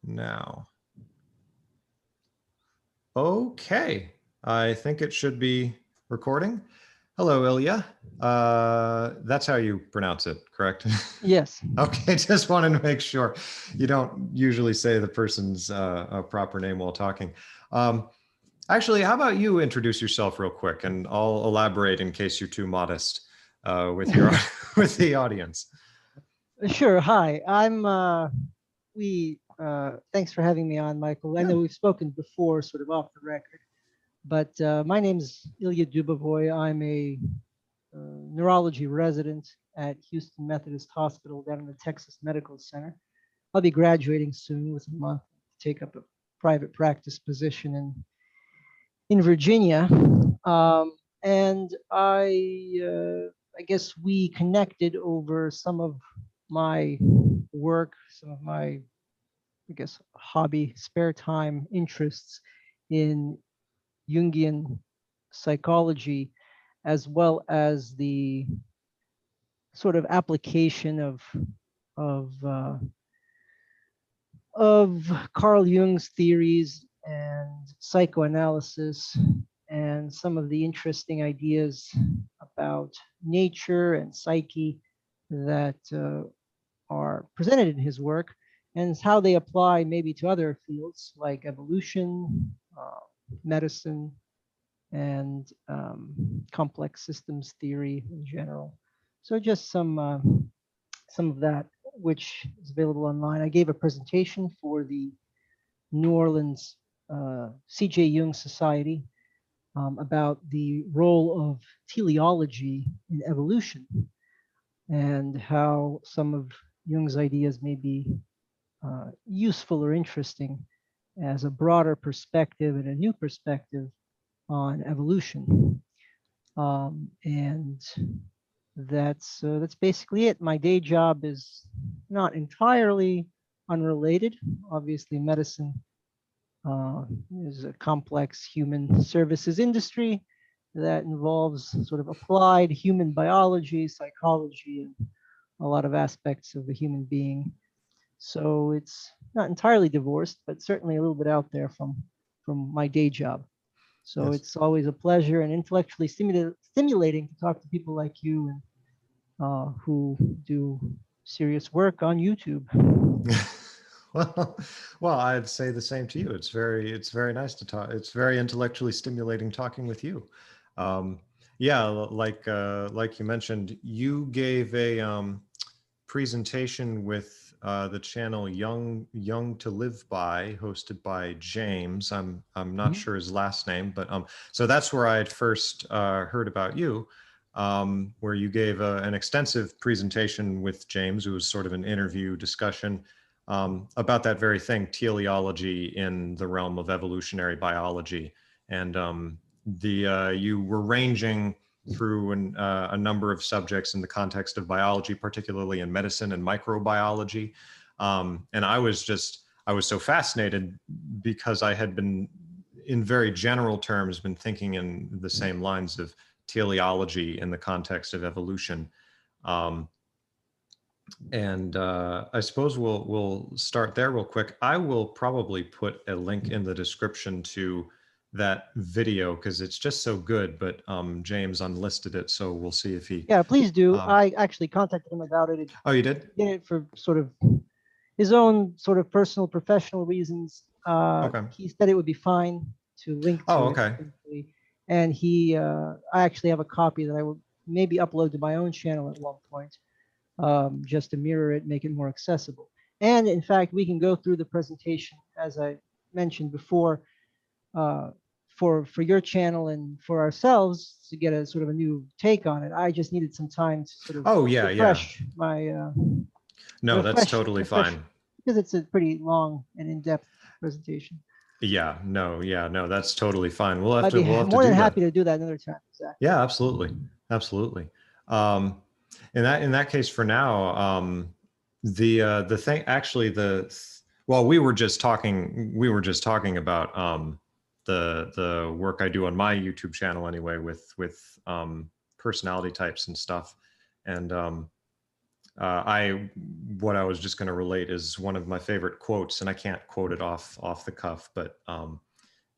now. Okay, I think it should be recording. Hello, Ilya. That's how you pronounce it, correct? Yes. Okay, just wanted to make sure. You don't usually say the person's proper name while talking. Actually, how about you introduce yourself real quick, and I'll elaborate in case you're too modest with your with the audience. Sure. Hi. Thanks for having me on, Michael. I know we've spoken before, sort of off the record, but my name's Ilya Dubovoy. I'm a neurology resident at Houston Methodist Hospital down in the Texas Medical Center. I'll be graduating soon with a month to take up a private practice position in Virginia. And I guess we connected over some of my work, some of my, I guess, hobby, spare time interests in Jungian psychology, as well as the sort of application of uh, of Carl Jung's theories and psychoanalysis and some of the interesting ideas about nature and psyche that are presented in his work, and how they apply maybe to other fields like evolution, medicine, and complex systems theory in general. So just some of that, which is available online. I gave a presentation for the New Orleans C.J. Jung Society about the role of teleology in evolution and how some of Jung's ideas may be useful or interesting as a broader perspective and a new perspective on evolution. And that's basically it. My day job is not entirely unrelated. Obviously, medicine is a complex human services industry that involves sort of applied human biology, psychology, and a lot of aspects of the human being. So it's not entirely divorced, but certainly a little bit out there from my day job. So Yes. it's always a pleasure and intellectually stimulating to talk to people like you and who do serious work on YouTube. well, I'd say the same to you. It's very nice to talk. It's very intellectually stimulating talking with you. Yeah, like you mentioned, you gave a presentation with the channel Young to Live By, hosted by James. I'm not sure his last name, but so that's where I had first heard about you. Where you gave an extensive presentation with James. It was sort of an interview discussion about that very thing, teleology in the realm of evolutionary biology. And you were ranging through a number of subjects in the context of biology, particularly in medicine and microbiology. And I was so fascinated because I had been, in very general terms, been thinking in the same lines of teleology in the context of evolution. And I suppose we'll start there real quick. I will probably put a link in the description to that video because it's just so good, but James unlisted it, so we'll see if he... Yeah, please do. I actually contacted him about it. Oh, you did? Did it for sort of his own sort of personal, professional reasons. Okay. He said it would be fine to link to Oh, it. okay. And I actually have a copy that I will maybe upload to my own channel at one point, just to mirror it, make it more accessible. And in fact, we can go through the presentation, as I mentioned before, for your channel and for ourselves to get a sort of a new take on it. I just needed some time to sort of refresh my... No, that's totally fine. Because it's a pretty long and in-depth presentation. Yeah, no, that's totally fine. We'll have I'd be more than happy to do that another time. Exactly. Yeah, absolutely. In that case, for now, the thing actually we were just talking about the work I do on my YouTube channel anyway with personality types and stuff, and what I was just going to relate is one of my favorite quotes, and I can't quote it off the cuff, but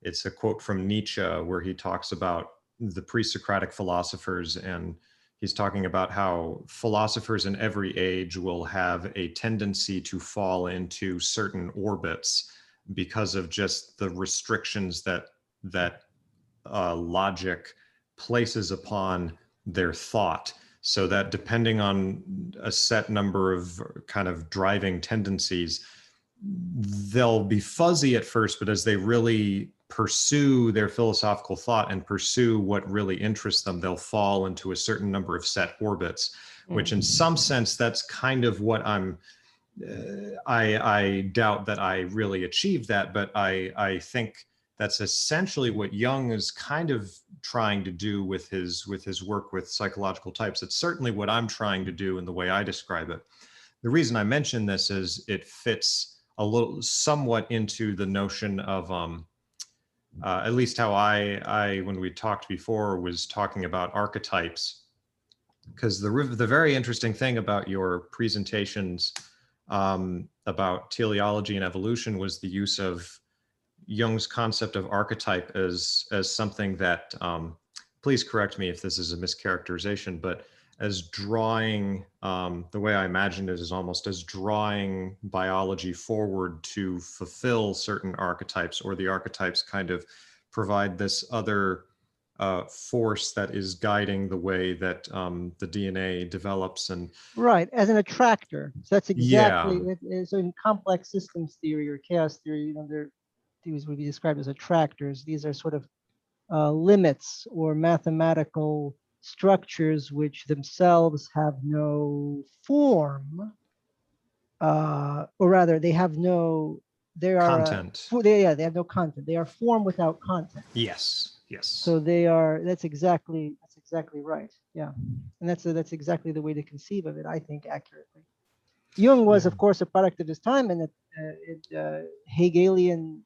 it's a quote from Nietzsche where he talks about the pre-Socratic philosophers, and he's talking about how philosophers in every age will have a tendency to fall into certain orbits because of just the restrictions that logic places upon their thought. So that depending on a set number of kind of driving tendencies, they'll be fuzzy at first, but as they really pursue their philosophical thought and pursue what really interests them, they'll fall into a certain number of set orbits, which in some sense, that's kind of what I doubt that I really achieved that, but I think that's essentially what Jung is kind of trying to do with his work with psychological types. It's certainly what I'm trying to do in the way I describe it. The reason I mention this is it fits a little somewhat into the notion of at least how I when we talked before was talking about archetypes, because the very interesting thing about your presentations about teleology and evolution was the use of Jung's concept of archetype as something that, please correct me if this is a mischaracterization, but as drawing, the way I imagined it is almost as drawing biology forward to fulfill certain archetypes, or the archetypes kind of provide this other force that is guiding the way that the DNA develops. And Right, as an attractor. So that's exactly yeah, it. So in complex systems theory or chaos theory, these would be described as attractors. These are sort of limits or mathematical structures which themselves have no form, or rather, they have no. They are content. they have no content. They are form without content. Yes, yes. So they are. That's exactly right. Yeah, and that's exactly the way to conceive of it. I think accurately. Jung was, Yeah. of course, a product of his time, and Hegelian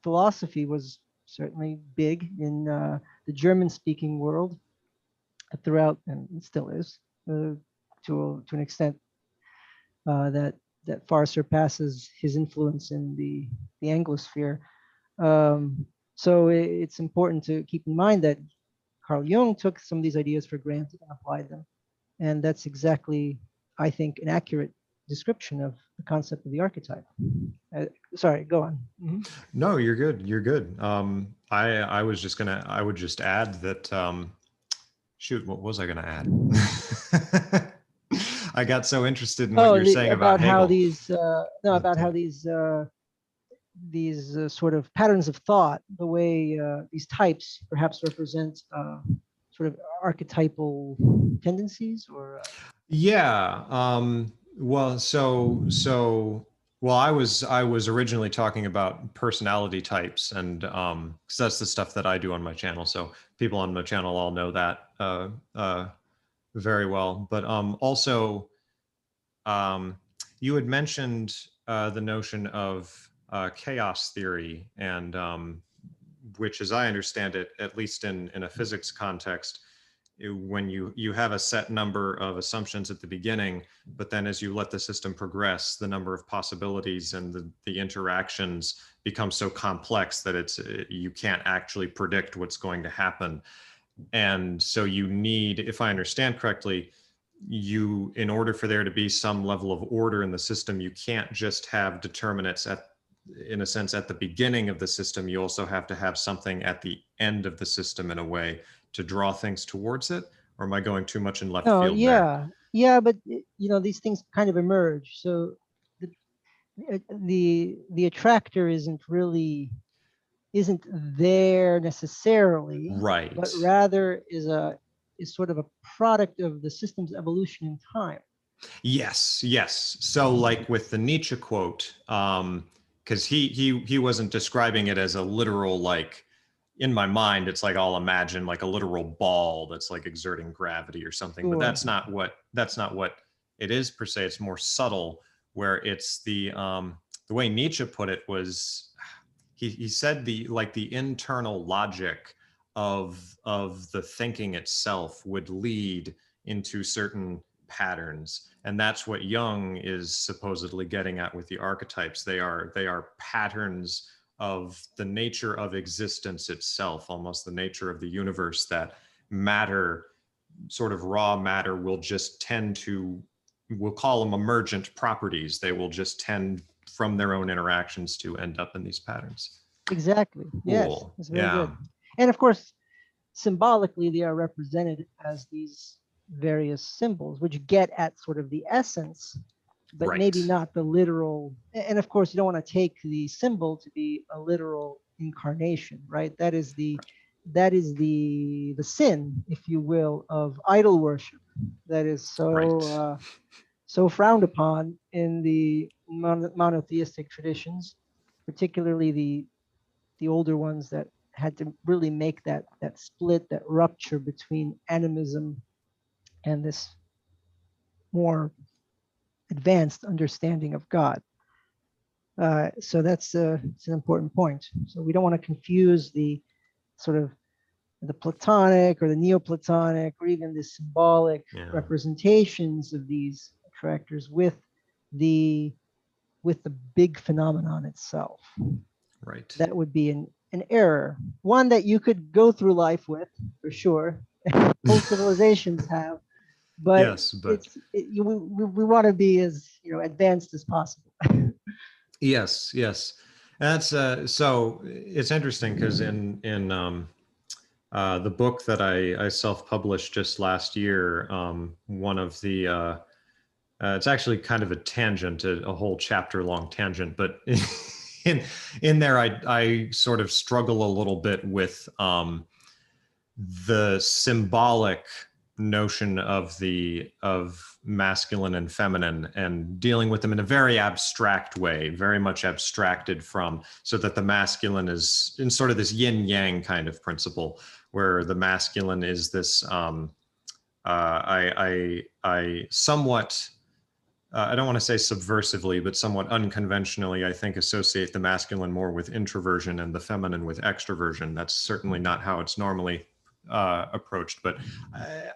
philosophy was certainly big in the German-speaking world throughout, and it still is to an extent that far surpasses his influence in the Anglosphere. So it's important to keep in mind that Carl Jung took some of these ideas for granted and applied them, and that's exactly, I think, an accurate description of the concept of the archetype. Sorry, go on. No, you're good. You're good. I was just I would just add that, shoot, what was I gonna add? I got so interested in what Oh, you're saying about about how Hegel. these no, That, about how these sort of patterns of thought, the way these types perhaps represent sort of archetypal tendencies, or yeah. Well, well, I was originally talking about personality types, and because that's the stuff that I do on my channel. So people on my channel all know that very well. But also, you had mentioned the notion of chaos theory, and which, as I understand it, at least in a physics context, when you have a set number of assumptions at the beginning, but then as you let the system progress, the number of possibilities and the interactions become so complex that you can't actually predict what's going to happen. And so you need, if I understand correctly, in order for there to be some level of order in the system, you can't just have determinants in a sense at the beginning of the system. You also have to have something at the end of the system in a way to draw things towards it. Or am I going too much in left no, field there? yeah, but these things kind of emerge. So the the attractor isn't there necessarily, Right. but rather is sort of a product of the system's evolution in time. Yes, yes. So like with the Nietzsche quote, because he wasn't describing it as a literal, like, in my mind, it's like I'll imagine like a literal ball that's like exerting gravity or something, but Sure. that's not what it is per se. It's more subtle, where it's the way Nietzsche put it was, he said the internal logic of the thinking itself would lead into certain patterns, and that's what Jung is supposedly getting at with the archetypes. They are patterns of the nature of existence itself, almost the nature of the universe, that matter, sort of raw matter, will just tend to, we'll call them emergent properties. They will just tend from their own interactions to end up in these patterns. Exactly. Yes, Cool. it's very Yeah. good. And of course, symbolically, they are represented as these various symbols, which get at sort of the essence, but maybe Right. not the literal. And of course, you don't want to take the symbol to be a literal incarnation, right? That is the sin, if you will, of idol worship. That is Right. so frowned upon in the monotheistic traditions, particularly the older ones that had to really make that split, that rupture between animism and this more advanced understanding of God. So it's an important point. So we don't want to confuse the sort of the Platonic or the Neoplatonic or even the symbolic Yeah. representations of these attractors the with the big phenomenon itself. Right. That would be an error, one that you could go through life with for sure. Whole civilizations have, but Yes, but we want to be as advanced as possible. yes. That's so it's interesting because in the book that I self-published just last year, one of the it's actually kind of a tangent, a whole chapter-long tangent, but in in there I sort of struggle a little bit with the symbolic notion of masculine and feminine, and dealing with them in a very abstract way, very much abstracted from, so that the masculine is in sort of this yin yang kind of principle, where the masculine is this I somewhat I don't want to say subversively, but somewhat unconventionally, I think, associate the masculine more with introversion and the feminine with extroversion. That's certainly not how it's normally approached, but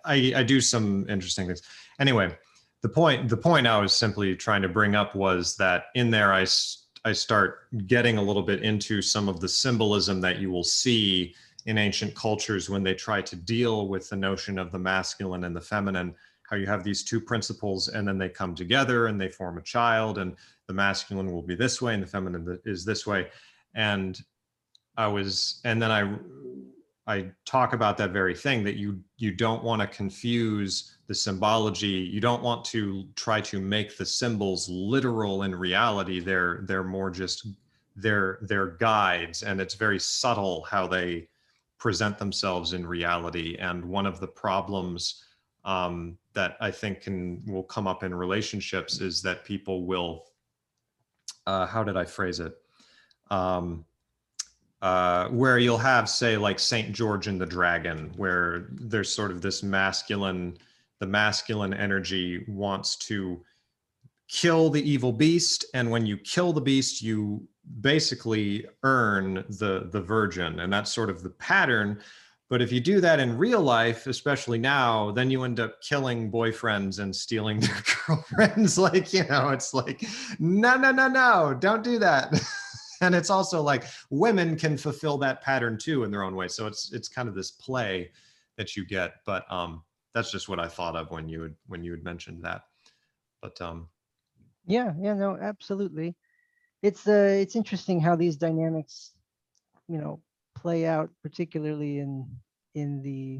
I do some interesting things. Anyway, the point I was simply trying to bring up was that in there I start getting a little bit into some of the symbolism that you will see in ancient cultures when they try to deal with the notion of the masculine and the feminine, how you have these two principles and then they come together and they form a child, and the masculine will be this way and the feminine is this way. And then I talk about that very thing, that you don't want to confuse the symbology. You don't want to try to make the symbols literal in reality. They're more just they're guides, and it's very subtle how they present themselves in reality. And one of the problems that I think will come up in relationships is that people will how did I phrase it? Where you'll have, say, like Saint George and the Dragon, where there's sort of this the masculine energy wants to kill the evil beast, and when you kill the beast, you basically earn the virgin, and that's sort of the pattern. But if you do that in real life, especially now, then you end up killing boyfriends and stealing their girlfriends. Like, it's like, no, don't do that. And it's also like women can fulfill that pattern too in their own way. So it's kind of this play that you get. But that's just what I thought of when you had mentioned that. But Yeah, no, absolutely. It's interesting how these dynamics, play out, particularly in the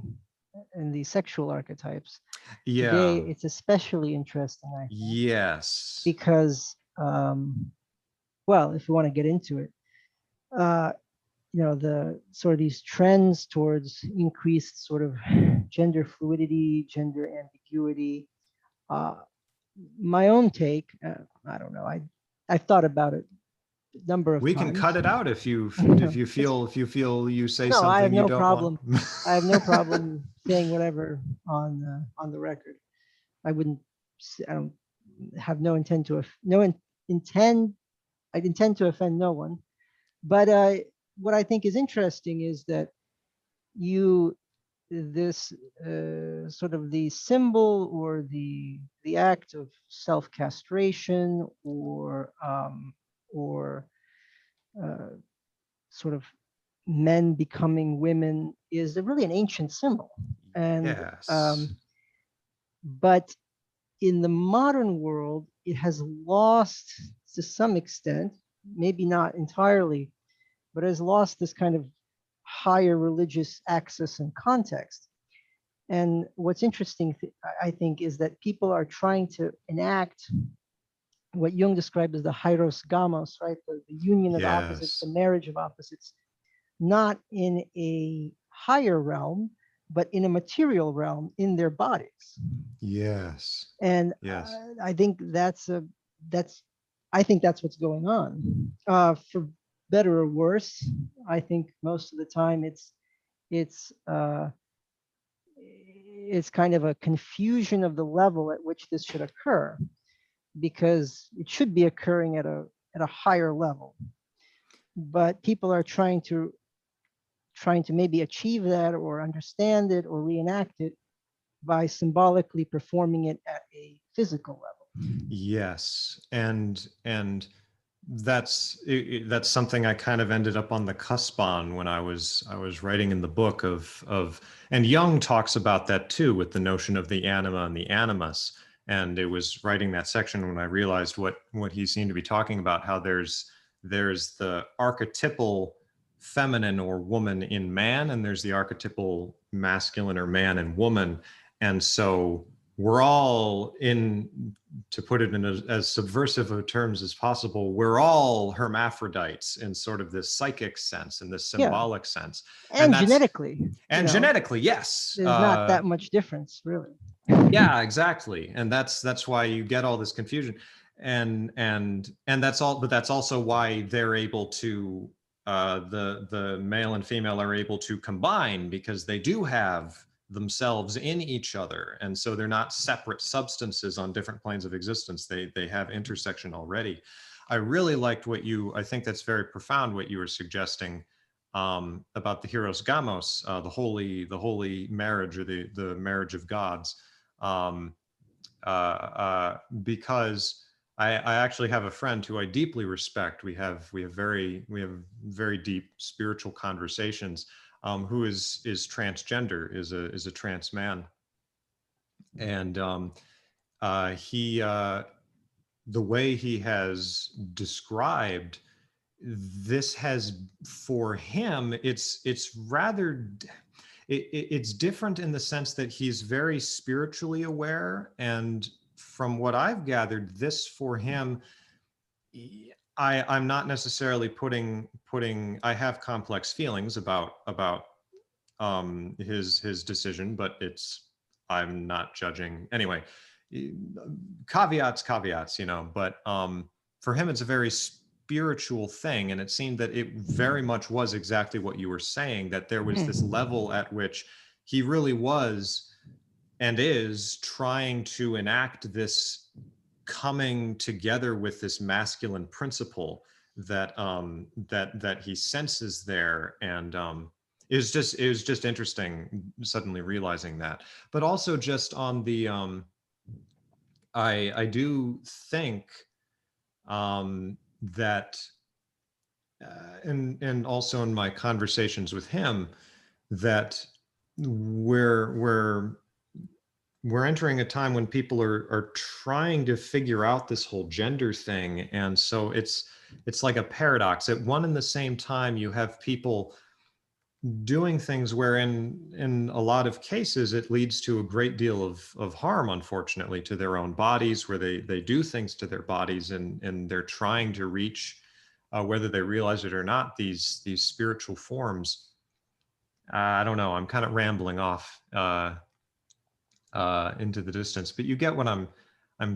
in the sexual archetypes. Today, yeah, it's especially interesting, I think, yes, because, well, if we want to get into it, uh, the sort of these trends towards increased sort of gender fluidity, gender ambiguity. Uh, my own take, I don't know. I've thought about it a number of we can times. cut it out if you feel you say No, I have something you no don't want. problem. I have no problem saying whatever on the record. I wouldn't. I don't have no intent to intend. I intend to offend no one. But what I think is interesting is that you this sort of the symbol or the act of self-castration or uh, sort of men becoming women is really an ancient symbol, and Yes. but in the modern world, it has lost to some extent, maybe not entirely, but has lost this kind of higher religious access and context. And what's interesting, I think, is that people are trying to enact what Jung described as the hieros gamos, right? The union of opposites, the Yes. marriage of opposites, not in a higher realm, but in a material realm in their bodies. Yes. And Yes. I think that's I think that's what's going on. For better or worse, I think most of the time it's uh, it's kind of a confusion of the level at which this should occur, because it should be occurring at a higher level. But people are trying to maybe achieve that or understand it or reenact it by symbolically performing it at a physical level. Yes. And that's something I kind of ended up on the cusp on when I was writing in the book of and Jung talks about that too, with the notion of the anima and the animus. And it was writing that section when I realized what he seemed to be talking about, how there's the archetypal feminine or woman in man, and there's the archetypal masculine or man and woman. And so we're all in, to put it in as subversive of terms as possible, we're all hermaphrodites in sort of this psychic sense, in this Yeah, symbolic sense. And and that's, genetically, and genetically, yes. there's not that much difference, really. Yeah, exactly. And that's why you get all this confusion. And that's all, but that's also why they're able to, the male and female are able to combine, because they do have themselves in each other, and so they're not separate substances on different planes of existence. They have intersection already. I really liked I think that's very profound, what you were suggesting, about the Hieros Gamos, the holy marriage, or the marriage of gods, um, because I actually have a friend who I deeply respect. We have very deep spiritual conversations, who is transgender, is a trans man, and he the way he has described this has, for him, it's rather, it's different in the sense that he's very spiritually aware, and from what I've gathered, this for him, I'm not necessarily putting I have complex feelings about his decision, but I'm not judging anyway. Caveats, but for him it's a very spiritual thing, and it seemed that it very much was exactly what you were saying, that there was this level at which he really was and is trying to enact this coming together with this masculine principle that he senses there. And it was just interesting suddenly realizing that. But also just on the I do think that and also in my conversations with him, that we're we're entering a time when people are trying to figure out this whole gender thing. And so it's like a paradox. At one and the same time, you have people doing things where in a lot of cases it leads to a great deal of harm, unfortunately, to their own bodies, where they do things to their bodies, and they're trying to reach, whether they realize it or not, these spiritual forms. I don't know, I'm kind of rambling off into the distance, but you get what I'm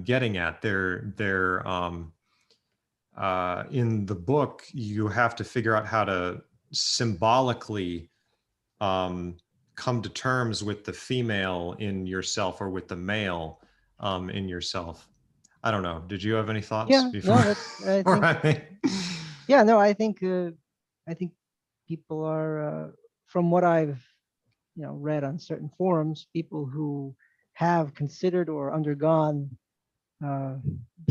getting at. They're in the book, you have to figure out how to symbolically um, come to terms with the female in yourself, or with the male in yourself. I don't know. Did you have any thoughts Yeah, no, before? that's I think Right. yeah, no, I think people are from what I've read on certain forums, people who have considered or undergone uh,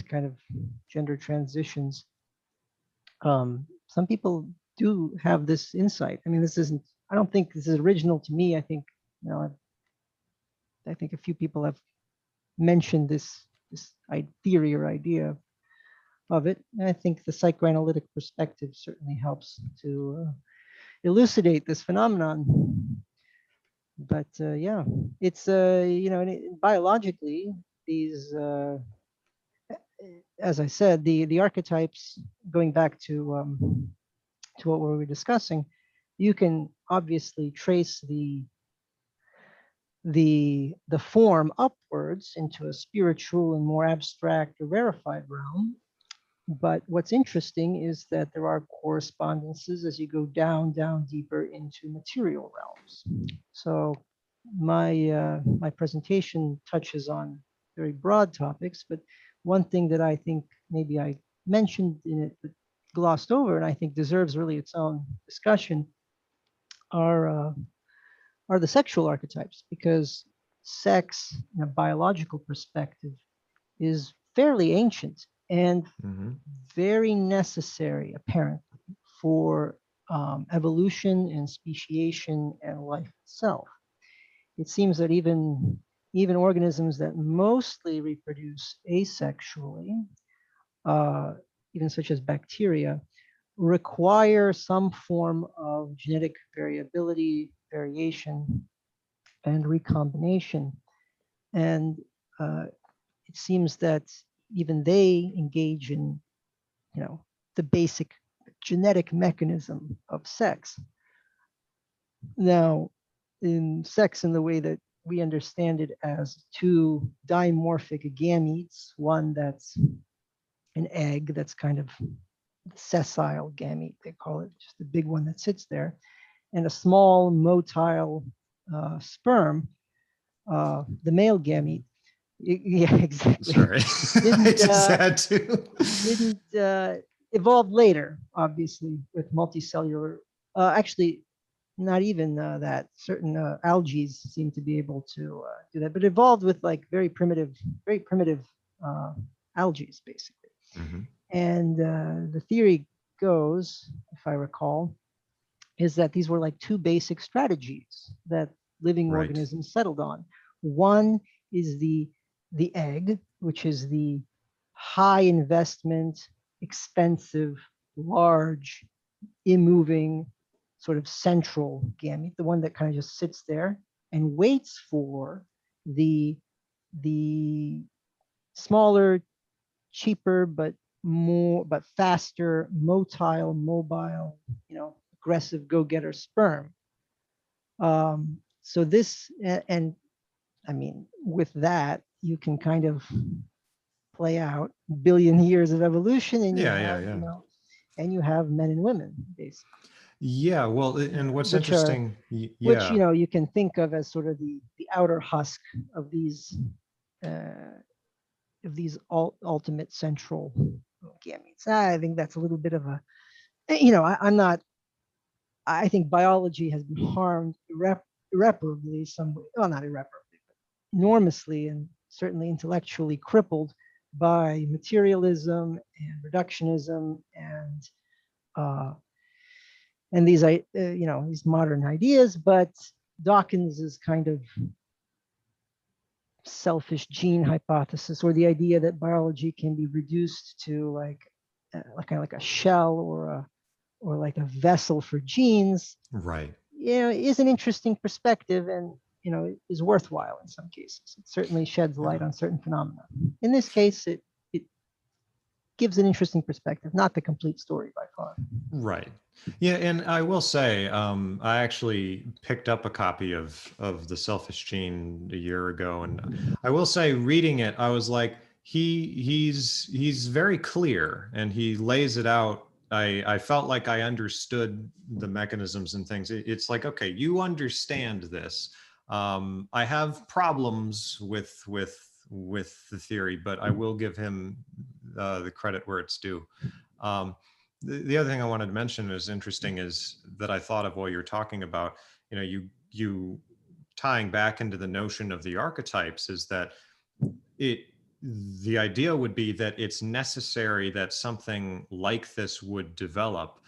kind of gender transitions, some people do have this insight. I mean, this isn't. I don't think this is original to me. I think I think a few people have mentioned this theory or idea of it. And I think the psychoanalytic perspective certainly helps to elucidate this phenomenon. But yeah, it's biologically, these as I said, the archetypes, going back to what we were discussing, you can obviously trace the form upwards into a spiritual and more abstract or rarefied realm. But what's interesting is that there are correspondences as you go down deeper into material realms. So my presentation touches on very broad topics, but one thing that I think maybe I mentioned in it but glossed over, and I think deserves really its own discussion, are uh, are the sexual archetypes, because sex, in a biological perspective, is fairly ancient and Hmm. very necessary, apparently, for evolution and speciation and life itself. It seems that even organisms that mostly reproduce asexually, uh, even such as bacteria, require some form of genetic variability, variation, and recombination. And uh, it seems that even they engage in, you know, the basic genetic mechanism of sex. Now, in sex, in the way that we understand it as two dimorphic gametes, one that's an egg that's kind of sessile gamete, they call it, just the big one that sits there, and a small motile sperm, the male gamete. Yeah, exactly. Sorry, I Didn't just had to. didn't evolve later, obviously, with multicellular. Actually, not even that. Certain algae seem to be able to do that, but evolved with like very primitive uh, algae, basically. Hmm. And the theory goes, if I recall, is that these were like two basic strategies that living Right. organisms settled on. One is the egg, which is the high investment, expensive, large, immoving, sort of central gamete, the one that kind of just sits there and waits for the the smaller, cheaper, but faster, mobile, aggressive go-getter sperm. So this, and I mean, with that, you can kind of play out billion years of evolution, and you Yeah, yeah, have, yeah. men and women, basically, Yeah, well, and what's which are interesting, which yeah, you can think of as sort of the outer husk of uh, these ultimate central gametes. I think that's a little bit of a, I'm not. I think biology has been harmed irreparably, some way. Well, not irreparably, but enormously, and certainly intellectually crippled by materialism and reductionism uh, and these modern ideas. But Dawkins's kind of selfish gene hypothesis, or the idea that biology can be reduced to like kind of like a shell or like a vessel for genes, right. is an interesting perspective, and is worthwhile in some cases. It certainly sheds Yeah. light on certain phenomena. In this case, it gives an interesting perspective, not the complete story by far. Right. Yeah, and I will say, I actually picked up a copy of The Selfish Gene a year ago, and I will say, reading it, I was like, he's very clear, and he lays it out. I felt like I understood the mechanisms and things. It's like, okay, you understand this. I have problems with the theory, but I will give him the credit where it's due. Um, the other thing I wanted to mention is interesting is that I thought of while you're talking about, you know, you tying back into the notion of the archetypes is that it the idea would be that it's necessary that something like this would develop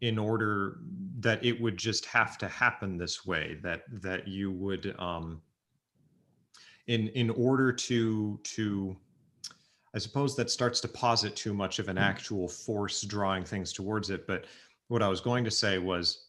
in order that it would just have to happen this way, that you would in order to I suppose that starts to posit too much of an actual force drawing things towards it. But what I was going to say was,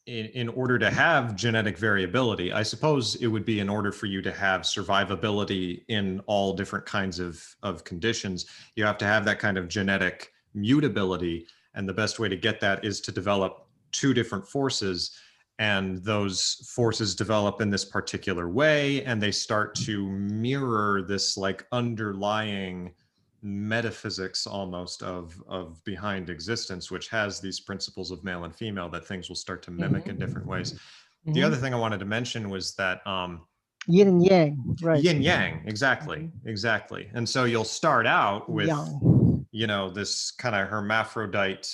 in order to have genetic variability, I suppose it would be in order for you to have survivability in all different kinds of conditions, you have to have that kind of genetic mutability. And the best way to get that is to develop two different forces. And those forces develop in this particular way, and they start to mirror this like underlying metaphysics almost of behind existence, which has these principles of male and female that things will start to mimic in different ways. The other thing I wanted to mention was that yin and yang, right? yin yang, exactly. And so you'll start out with Yang. this kind of hermaphrodite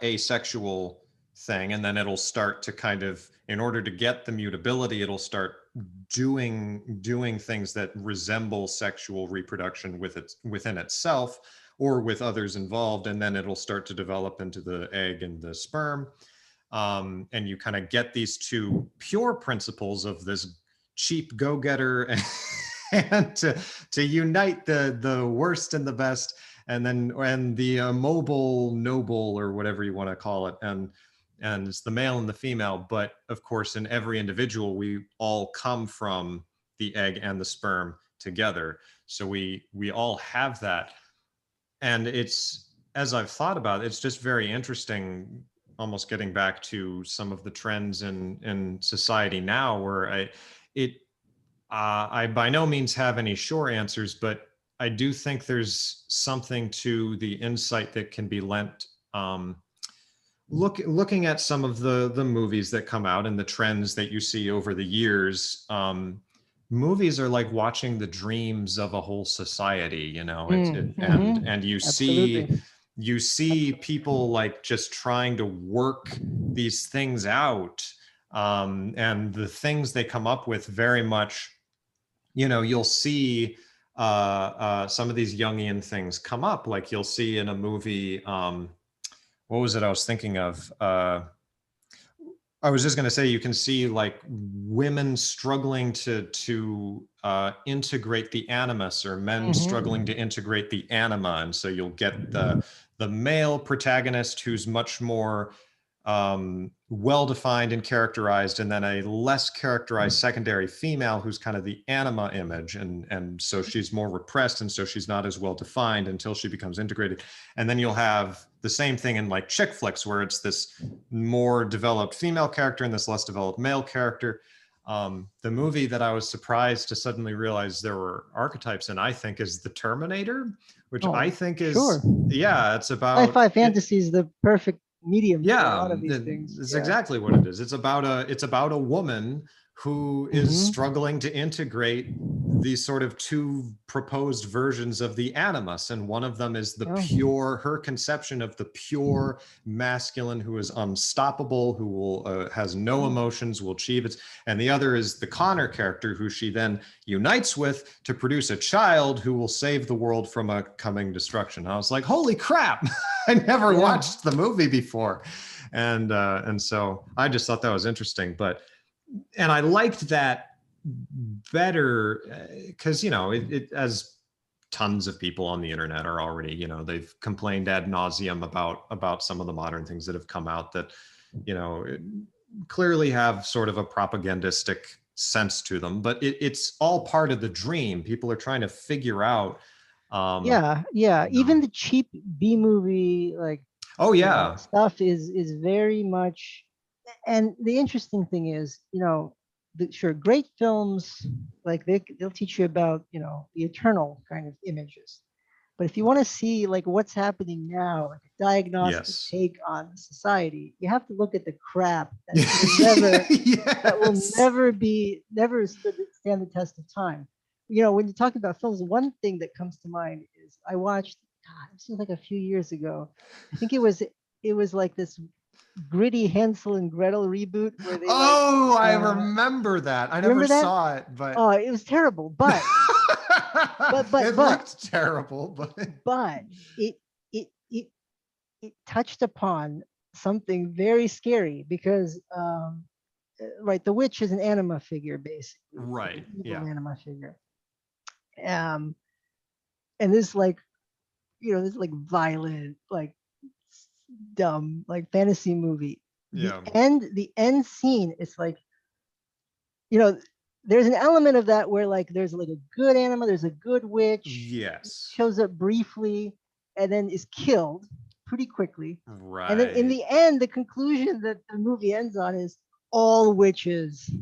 asexual thing, and then it'll start to kind of, in order to get the mutability, it'll start doing things that resemble sexual reproduction within itself or with others involved, and then it'll start to develop into the egg and the sperm, and you kind of get these two pure principles of this cheap go-getter and to unite the worst and the best, and the mobile noble, or whatever you want to call it, and it's the male and the female. But of course, in every individual, we all come from the egg and the sperm together, so we all have that. And it's, as I've thought about it, it's just very interesting, almost getting back to some of the trends in society now, where I by no means have any sure answers, but I do think there's something to the insight that can be lent. Looking at some of the movies that come out and the trends that you see over the years, movies are like watching the dreams of a whole society. And you see people like just trying to work these things out, and the things they come up with very much, you'll see some of these Jungian things come up. Like you'll see in a movie, what was it I was thinking of? I was just going to say, you can see like women struggling to integrate the animus, or men struggling to integrate the anima. And so you'll get the male protagonist who's much more well-defined and characterized, and then a less characterized secondary female who's kind of the anima image, and so she's more repressed, and so she's not as well-defined until she becomes integrated. And then you'll have the same thing in like chick flicks, where it's this more developed female character and this less developed male character. The movie that I was surprised to suddenly realize there were archetypes in, I think, is The Terminator, which I think is, it's about sci-fi fantasy is the perfect medium for a lot of these things. It's exactly what it is. It's about a woman who is struggling to integrate these sort of two proposed versions of the animus, and one of them is the pure, her conception of the pure masculine who is unstoppable, who will has no emotions, will achieve it, and the other is the Connor character, who she then unites with to produce a child who will save the world from a coming destruction. I was like, holy crap! I never watched the movie before, and so I just thought that was interesting. And I liked that better because it as tons of people on the internet are already, they've complained ad nauseum about some of the modern things that have come out that clearly have sort of a propagandistic sense to them, but it's all part of the dream. People are trying to figure out even the cheap B movie stuff is very much. And the interesting thing is, great films, like they'll teach you about, the eternal kind of images. But if you want to see like what's happening now, like a diagnostic take on society, you have to look at the crap that will never stand the test of time. When you talk about films, one thing that comes to mind is I watched, this was like a few years ago. I think it was like this gritty Hansel and Gretel reboot where they like Oh, I remember that. I never remember that? saw it, but Oh, it was terrible, it but looked terrible, but but it it it it touched upon something very scary because right, the witch is an anima figure basically. It's like right. an evil Yeah. anima figure. Um and this like, this like violent, like dumb, like fantasy movie. The Yeah. end scene is like, you know, there's an element of that where like there's like a good anima, there's a good witch, Yes. shows up briefly and then is killed pretty quickly. And then in Right. the end, the conclusion that the movie ends on is all witches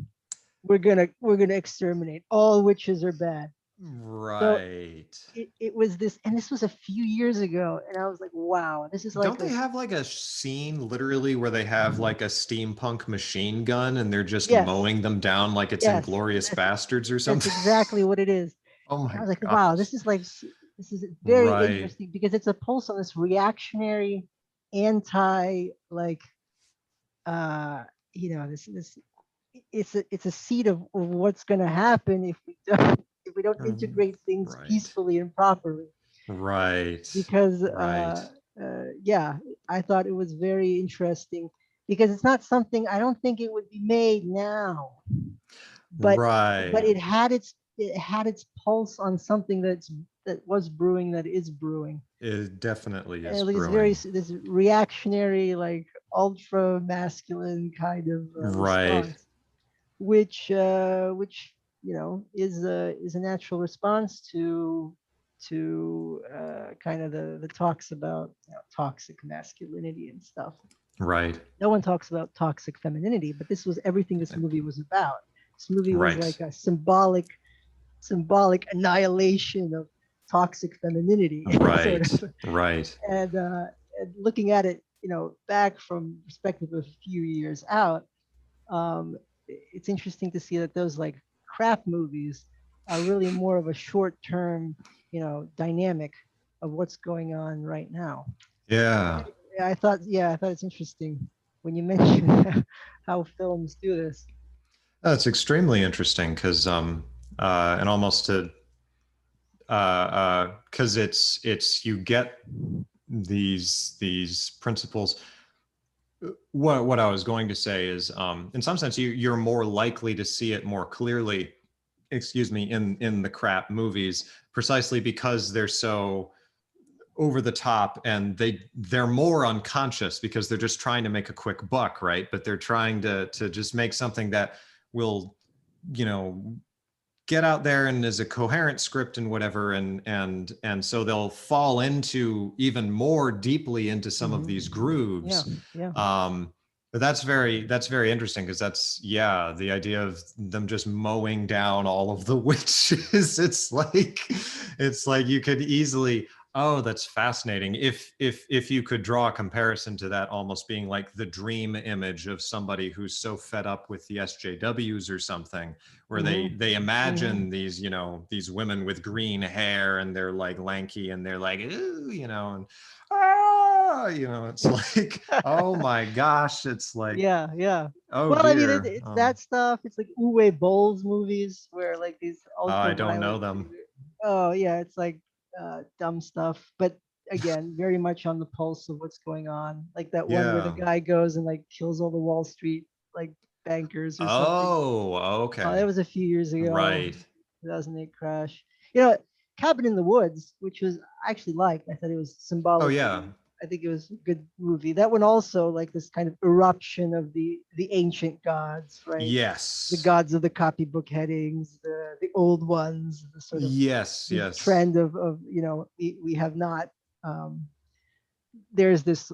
we're gonna exterminate. All witches are bad. So Right. it was this, and this was a few years ago, and I was like, wow, this is like Don't a they have like a scene literally where they have like a steampunk machine gun and they're just yes, mowing them down like it's yes, Inglorious Bastards or that's something? exactly what it is. Oh And I my was like, wow, gosh. this is very Right. interesting because it's a pulse on this reactionary, anti, like, uh, this it's a seed of what's going to happen if we don't integrate things Right. peacefully and properly. Right. Because Right. yeah, I thought it was very interesting because it's not something, I don't think it would be made now, but Right. it had its pulse on something that was brewing, that is brewing. It definitely is And like it's very brewing. this reactionary, like ultra masculine kind of Right. response, which is a natural response to kind of the talks about toxic masculinity and stuff. Right. No one talks about toxic femininity, but this was everything this movie was about. This movie was Right. like a symbolic annihilation of toxic femininity, sort Right. of. Right. And looking at it, back from perspective of a few years out, it's interesting to see that those like crap movies are really more of a short term, dynamic of what's going on right now. Yeah. I thought it's interesting when you mentioned how films do this. That's extremely interesting because and almost to because it's you get these principles. What I was going to say is, in some sense, you're more likely to see it more clearly, excuse me, in the crap movies, precisely because they're so over the top and they're more unconscious because they're just trying to make a quick buck, right? But they're trying to just make something that will, you know, get out there and is a coherent script and whatever, and so they'll fall into even more deeply into some of these Yeah, grooves. yeah. But that's very interesting because that's, yeah, the idea of them just mowing down all of the witches. It's like you could easily, oh, that's fascinating. If you could draw a comparison to that almost being like the dream image of somebody who's so fed up with the SJWs or something, where they imagine these, these women with green hair and they're like lanky and they're like, ooh, and it's like, oh my gosh, it's like, Yeah, yeah. oh Well, I mean, dear. it's that stuff. It's like Uwe Boll's movies where like these I ultra don't know violent. them. Oh yeah, it's like dumb stuff. But again, very much on the pulse of what's going on. Like that one where the Yeah. guy goes and like kills all the Wall Street like bankers or something. Oh, That okay. was a few years ago, Right. 2008 crash. You know, Cabin in the Woods, which was I actually liked. I thought it was Oh yeah. symbolically. I think it was a good movie. That one also like this kind of eruption of the ancient gods, right? The Yes. gods of the copybook headings, the old ones, the sort of Yes, this yes. trend of we have not um, there's this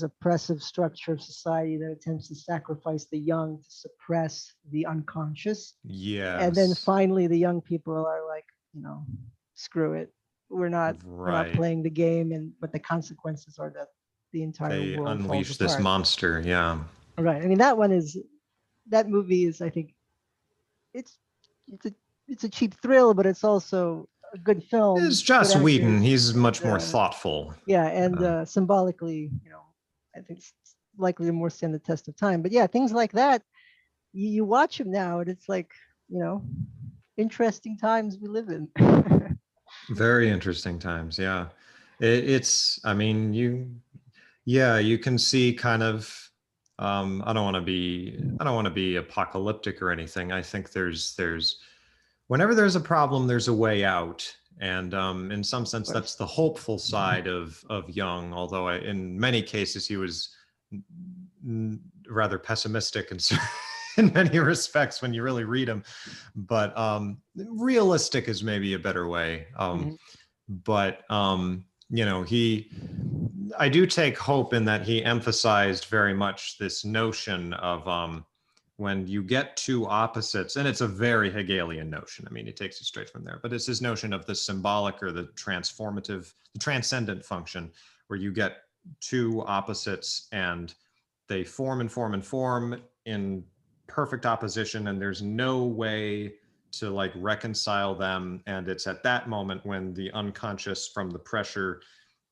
oppressive structure of society that attempts to sacrifice the young to suppress the unconscious, and then Yes. finally the young people are like, you know screw it, we're not Right. playing the game, and but the consequences are that the entire They world falls unleash this apart. monster. Yeah. Right, I mean, that movie is, I think, it's it's a it's a cheap thrill, but it's also a good It's film, good Joss Whedon. actors, He's and much more thoughtful. yeah, and Uh, symbolically, I think likely to more stand the test of time. But yeah, things like that, you watch them now, and it's like, interesting times we live in. Very interesting times. Yeah. It's, I mean, yeah, you can see kind of, I don't want to be apocalyptic or anything. I think whenever there's a problem, there's a way out. And in some sense, that's the hopeful side of Jung, although in many cases he was rather pessimistic and in many respects when you really read him. But realistic is maybe a better way. But I do take hope in that he emphasized very much this notion of when you get two opposites, and it's a very Hegelian notion. I mean, he takes it straight from there, but it's this notion of the symbolic or the transformative, the transcendent function, where you get two opposites and they form and form and form in perfect opposition, and there's no way to like reconcile them. And it's at that moment when the unconscious, from the pressure,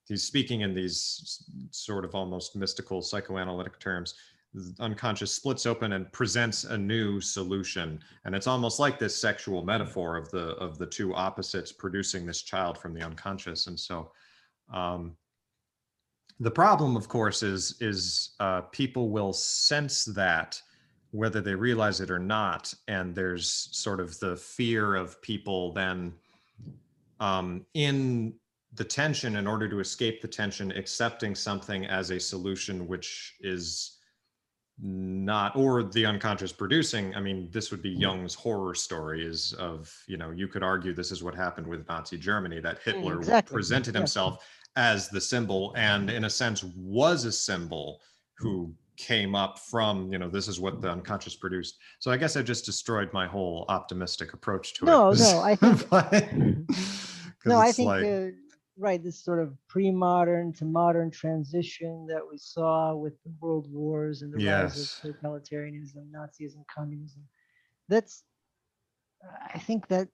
he's speaking in these sort of almost mystical psychoanalytic terms, the unconscious splits open and presents a new solution. And it's almost like this sexual metaphor of the two opposites producing this child from the unconscious. And so the problem, of course, is people will sense that whether they realize it or not. And there's sort of the fear of people then in the tension, in order to escape the tension, accepting something as a solution which is not, or the unconscious producing. I mean, this would be Jung's horror stories of, you could argue this is what happened with Nazi Germany, that Hitler presented himself as the symbol, and in a sense was a symbol who came up from, this is what the unconscious produced. So I guess I just destroyed my whole optimistic approach to it. No, I think I think like, right, this sort of pre-modern to modern transition that we saw with the world wars and the rise of totalitarianism, Nazism, communism. That's, I think that,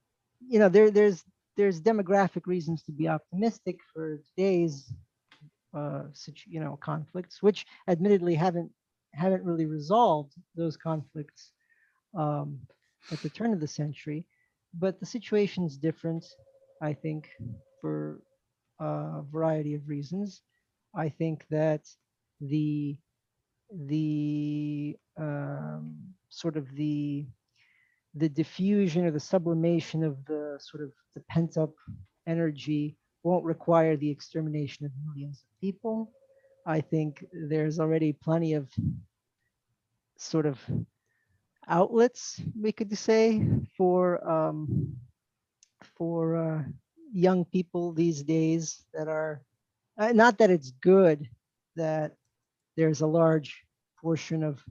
there's demographic reasons to be optimistic for today's conflicts, which admittedly haven't really resolved those conflicts at the turn of the century, but the situation's different, I think, for a variety of reasons. I think that the sort of the diffusion or the sublimation of the sort of the pent up energy won't require the extermination of millions of people. I think there's already plenty of sort of outlets, we could say, for young people these days that are not that it's good that there's a large portion of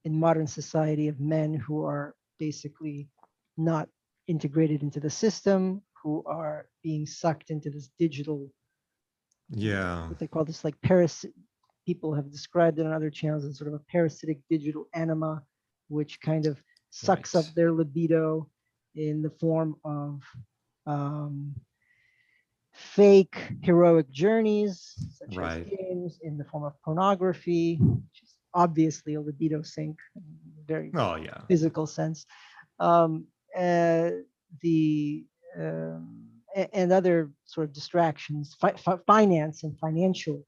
in modern society of men who are basically not integrated into the system, who are being sucked into this digital, what they call this, like people have described it on other channels as sort of a parasitic digital anima, which kind of sucks up their libido in the form of fake heroic journeys, such as games, in the form of pornography, which is obviously a libido sink, very physical sense. And other sort of distractions, finance and financial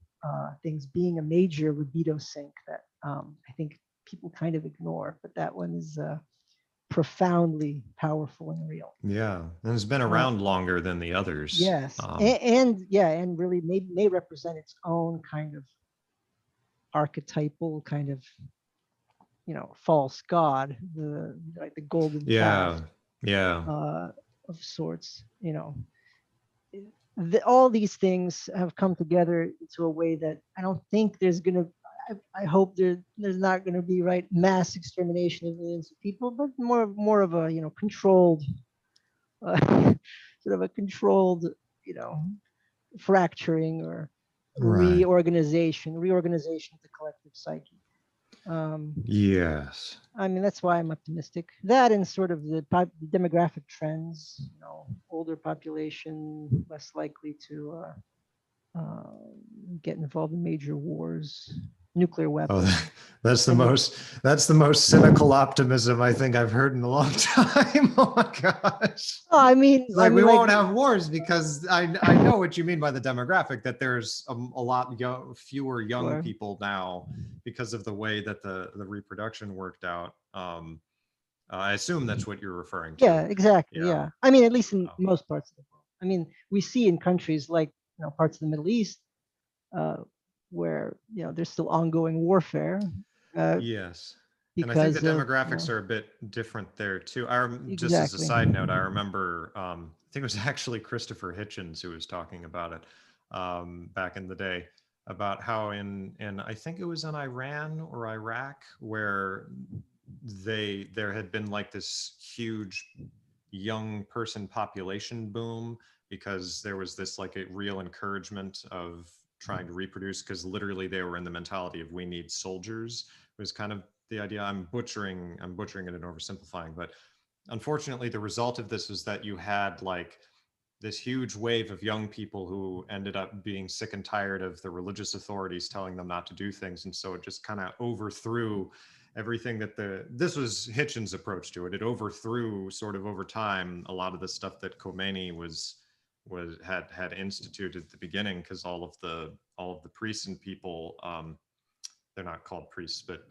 things being a major libido sink that I think people kind of ignore, but that one is profoundly powerful and real. Yeah, and it's been around longer than the others. Yes, and really may represent its own kind of archetypal kind of, false god, like the golden calf, of sorts. All these things have come together into a way that I don't think there's gonna. I hope there's not going to be mass extermination of millions of people, but more of a controlled, sort of a controlled, fracturing or reorganization of the collective psyche. Yes. I mean, that's why I'm optimistic. That and sort of the demographic trends, older population, less likely to get involved in major wars. nuclear Oh, weapons. that's the And most cynical optimism I think I've heard in a long time. Oh my gosh. oh, It's like we like won't have wars because I know what you mean by the demographic, that there's a lot fewer young sure. people now because of the way that the reproduction worked out. I assume that's what you're referring Yeah, to. exactly. Yeah. Yeah. I mean, at least in Oh, most parts of the world. I mean, we see in countries like, parts of the Middle East, uh, where, there's still ongoing warfare, uh, yes. And I think the because of, demographics are a bit different there too. Just as a exactly. side note, I remember, I think it was actually Christopher Hitchens who was talking about it back in the day, about how in I think it was in Iran or Iraq, where there had been like this huge young person population boom, because there was this like a real encouragement of trying to reproduce, because literally they were in the mentality of we need soldiers, was kind of the idea. I'm butchering it and oversimplifying, but unfortunately the result of this was that you had like this huge wave of young people who ended up being sick and tired of the religious authorities telling them not to do things, and so it just kind of overthrew everything that this was Hitchens' approach to it. It overthrew sort of over time a lot of the stuff that Khomeini had instituted at the beginning, because all of the priests and people, they're not called priests, but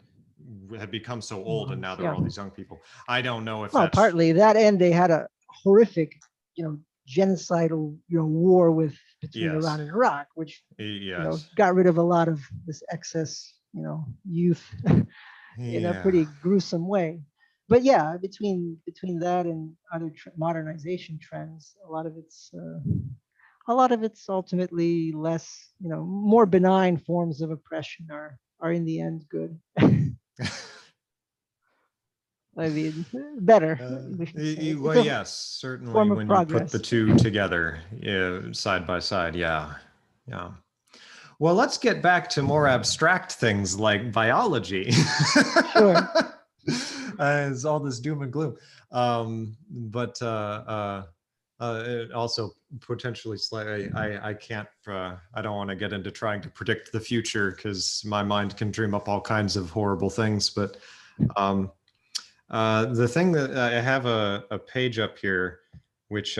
had become so old, and now Monks, there are yeah. all these young people. I don't know if Well, that's partly that, and they had a horrific, genocidal, war between Iran yes, and Iraq, which, yes, got rid of a lot of this excess, youth in a yeah. pretty gruesome way. But yeah, between that and other modernization trends, a lot of it's ultimately less, more benign forms of oppression are in the end good. I mean, better, we should say. It's Well, a yes, certainly form of when you put the progress. two together, side by side, yeah, yeah. Well, let's get back to more abstract things like biology. Sure. It's all this doom and gloom, but also potentially slightly. I can't. I don't want to get into trying to predict the future, because my mind can dream up all kinds of horrible things. But um, the thing that I have a page up here, which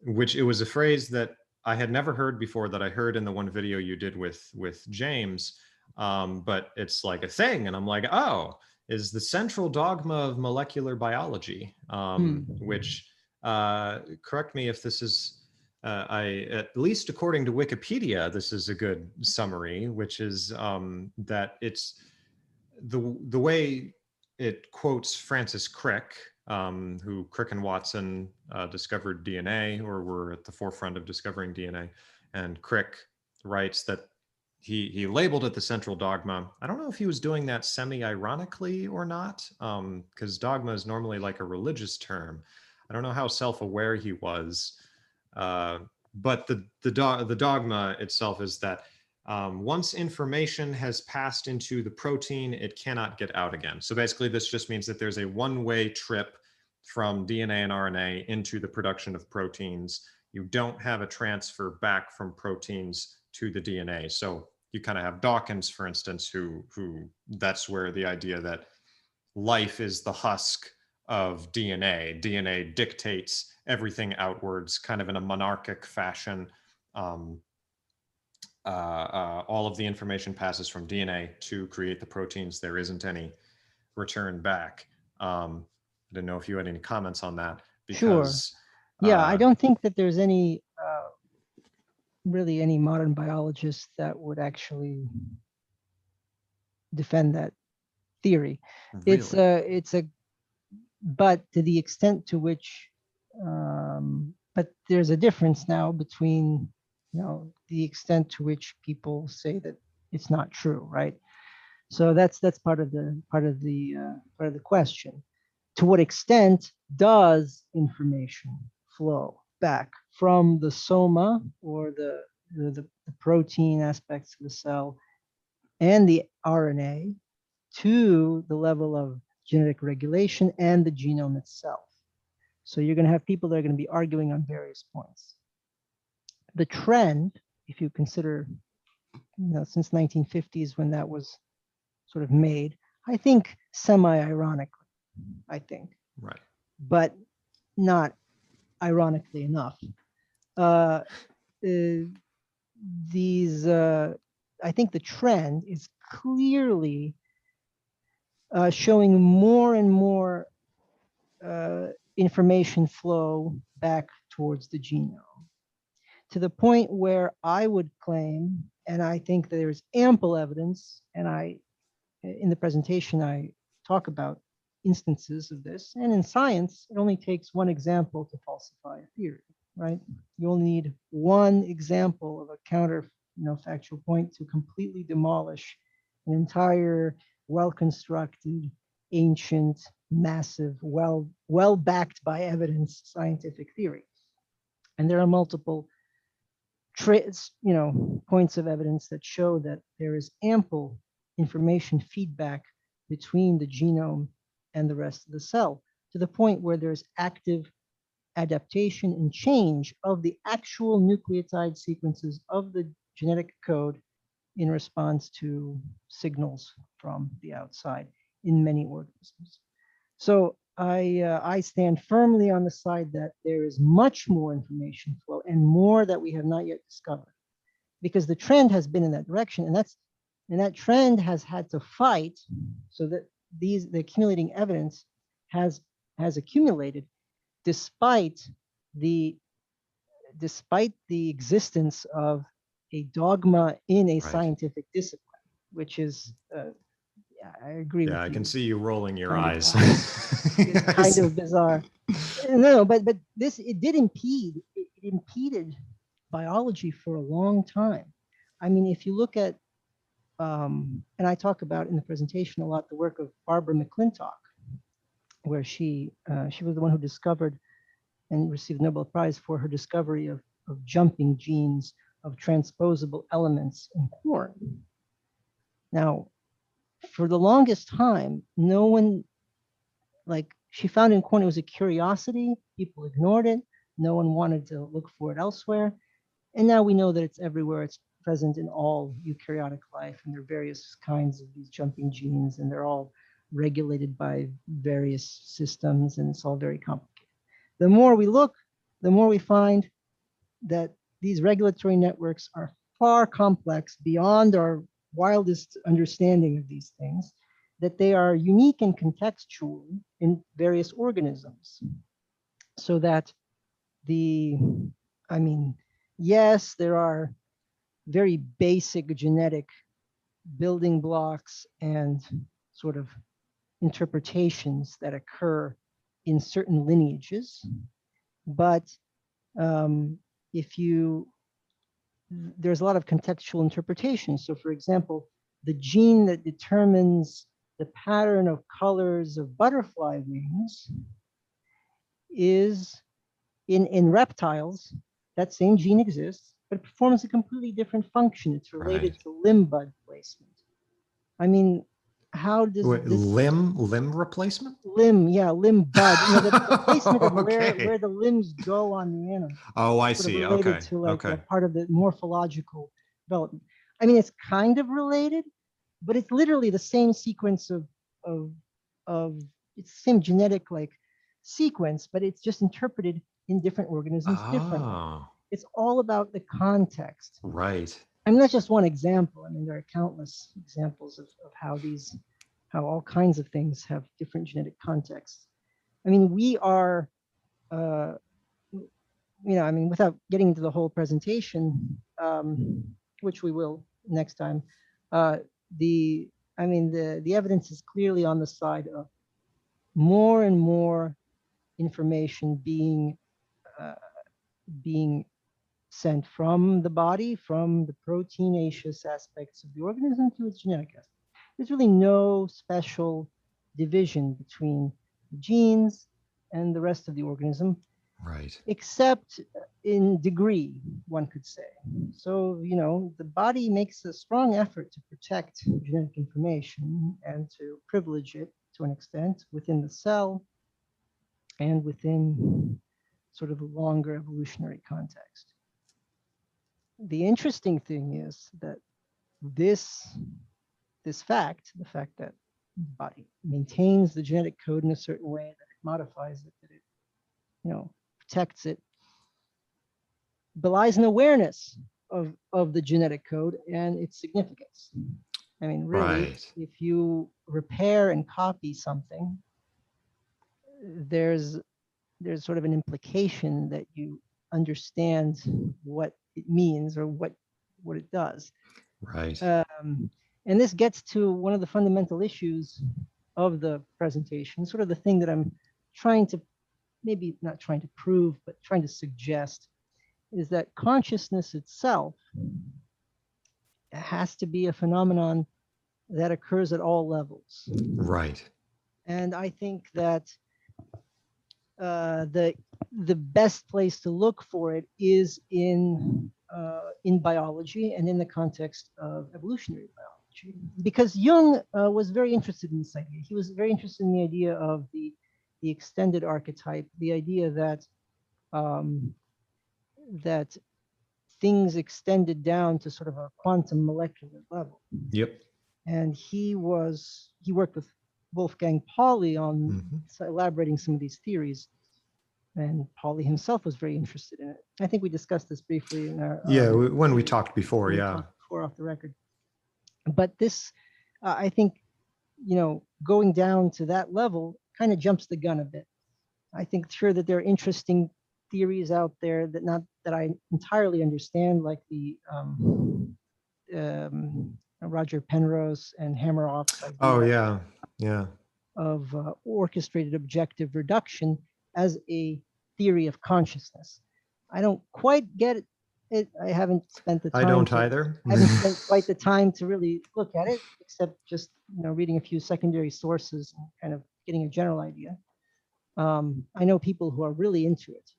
which it was a phrase that I had never heard before, that I heard in the one video you did with James, but it's like a thing, and I'm like, oh, is the central dogma of molecular biology, Hmm. which correct me if this is. At least according to Wikipedia, this is a good summary, which is that it's the way it quotes Francis Crick, who Crick and Watson discovered DNA, or were at the forefront of discovering DNA. And Crick writes that he labeled it the central dogma. I don't know if he was doing that semi-ironically or not, because dogma is normally like a religious term. I don't know how self-aware he was, but the dogma itself is that once information has passed into the protein, it cannot get out again. So basically, this just means that there's a one-way trip from DNA and RNA into the production of proteins. You don't have a transfer back from proteins to the DNA. So you kind of have Dawkins, for instance, who that's where the idea that life is the husk of DNA. DNA dictates everything outwards, kind of in a monarchic fashion. Um, all of the information passes from DNA to create the proteins. There isn't any return back. I didn't know if you had any comments on that, Sure. because Yeah, I don't think that there's really any modern biologist that would actually defend that theory. It's really, a, it's a, but to the extent to which, but there's a difference now between, the extent to which people say that it's not true, right? So that's part of the question. To what extent does information flow back from the soma, or the protein aspects of the cell, and the RNA, to the level of genetic regulation and the genome itself? So you're going to have people that are going to be arguing on various points. The trend, if you consider since 1950s when that was sort of made. I think semi-ironically, I think, Right. but not ironically enough. Uh, these, I think the trend is clearly showing more and more information flow back towards the genome, to the point where I would claim, and I think that there's ample evidence, and in the presentation, I talk about instances of this. And in science, it only takes one example to falsify a theory, right? You'll need one example of a counter, factual point to completely demolish an entire, well-constructed, ancient, massive, well backed by evidence scientific theory. And there are multiple points of evidence that show that there is ample information feedback between the genome and the rest of the cell, to the point where there's active adaptation and change of the actual nucleotide sequences of the genetic code in response to signals from the outside in many organisms. So I stand firmly on the side that there is much more information flow and more that we have not yet discovered, because the trend has been in that direction, and that trend has had to fight so that the accumulating evidence has accumulated despite the existence of a dogma in a Right. scientific discipline, which is I agree Yeah, with I you. can see you rolling your Kind eyes. it's kind of bizarre. No, but this, it did impede. It impeded biology for a long time. I mean, if you look at, and I talk about in the presentation a lot, the work of Barbara McClintock, where she was the one who discovered and received the Nobel Prize for her discovery of jumping genes of transposable elements in corn. Now, for the longest time, no one, she found in corn, it was a curiosity. People ignored it. No one wanted to look for it elsewhere. And now we know that it's everywhere. It's present in all eukaryotic life, and there are various kinds of these jumping genes, and they're all regulated by various systems, and it's all very complicated. The more we look, the more we find that these regulatory networks are far complex, beyond our wildest understanding of these things, that they are unique and contextual in various organisms. So that yes, there are very basic genetic building blocks and sort of interpretations that occur in certain lineages, but if you there's a lot of contextual interpretation. So, for example, the gene that determines the pattern of colors of butterfly wings is in reptiles. That same gene exists, but it performs a completely different function. It's related Right. to limb bud placement. I mean, how does Wait, this limb replacement? limb, yeah, limb bud, the placement of Okay. where the limbs go on the animal, Oh, I sort of see. related Okay. to Okay. part of the morphological development. I mean, it's kind of related, but it's literally the same sequence of of it's the same genetic sequence, but it's just interpreted in different organisms differently. Oh, It's all about the context. right. I mean, that's just one example. I mean, there are countless examples of how all kinds of things have different genetic contexts. I mean, we are, uh, I mean, without getting into the whole presentation, which we will next time, uh, the, the evidence is clearly on the side of more and more information uh, being sent from the body, from the proteinaceous aspects of the organism to its genetic aspects. There's really no special division between the genes and the rest of the organism, Right. except in degree, one could say. So, the body makes a strong effort to protect genetic information and to privilege it to an extent within the cell and within sort of a longer evolutionary context. The interesting thing is that this this fact, the fact that the body maintains the genetic code in a certain way, that it modifies it, that it, protects it, belies an awareness of the genetic code and its significance. I mean, really, Right. if you repair and copy something, there's sort of an implication that you understand what it means or what it does. Right. And this gets to one of the fundamental issues of the presentation, sort of the thing that I'm trying to, maybe not trying to prove, but trying to suggest, is that consciousness itself has to be a phenomenon that occurs at all levels. Right. And I think that the best place to look for it is in biology and in the context of evolutionary biology, because Jung was very interested in this idea. He was very interested in the idea of the extended archetype, the idea that that things extended down to sort of a quantum molecular level. Yep. And he worked with Wolfgang Pauli on elaborating some of these theories. And Pauli himself was very interested in it. I think we discussed this briefly in our when we talked before. Before off the record. But this, I think, going down to that level kind of jumps the gun a bit. I think sure that there are interesting theories out there that I entirely understand, like the Roger Penrose and Hammeroff's idea. Oh yeah, yeah. Of orchestrated objective reduction as a theory of consciousness. I don't quite get it. I haven't spent the time. I don't either. I haven't spent quite the time to really look at it, except just reading a few secondary sources and kind of getting a general idea. I know people who are really into it.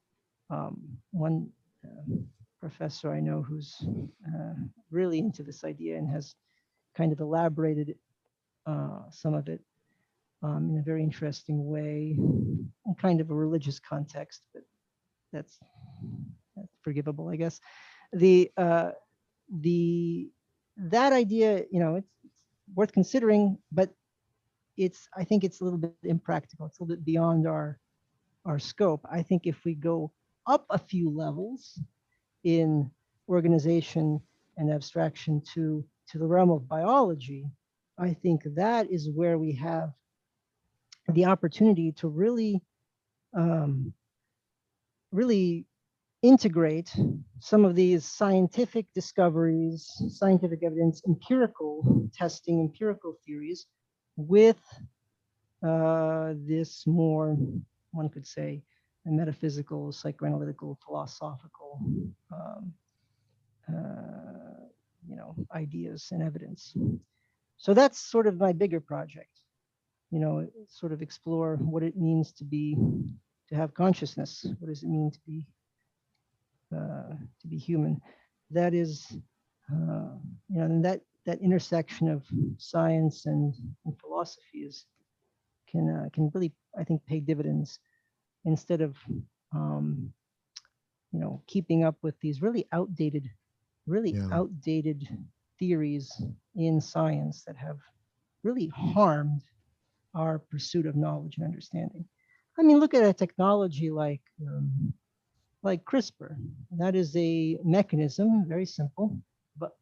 One professor I know who's really into this idea and has kind of elaborated some of it in a very interesting way, in kind of a religious context, but that's forgivable, I guess. That idea, it's worth considering, but I think it's a little bit impractical. It's a little bit beyond our scope. I think if we go up a few levels in organization and abstraction to the realm of biology, I think that is where we have the opportunity to really integrate some of these scientific discoveries, scientific evidence, empirical testing, empirical theories with this more, one could say, metaphysical, psychoanalytical, philosophical ideas and evidence. So that's sort of my bigger project. Sort of explore what it means to have consciousness. What does it mean to be human? That is, and that intersection of science and philosophy can really, I think, pay dividends instead of keeping up with these really outdated theories in science that have really harmed our pursuit of knowledge and understanding. I mean, look at a technology like CRISPR. That is a mechanism, very simple, but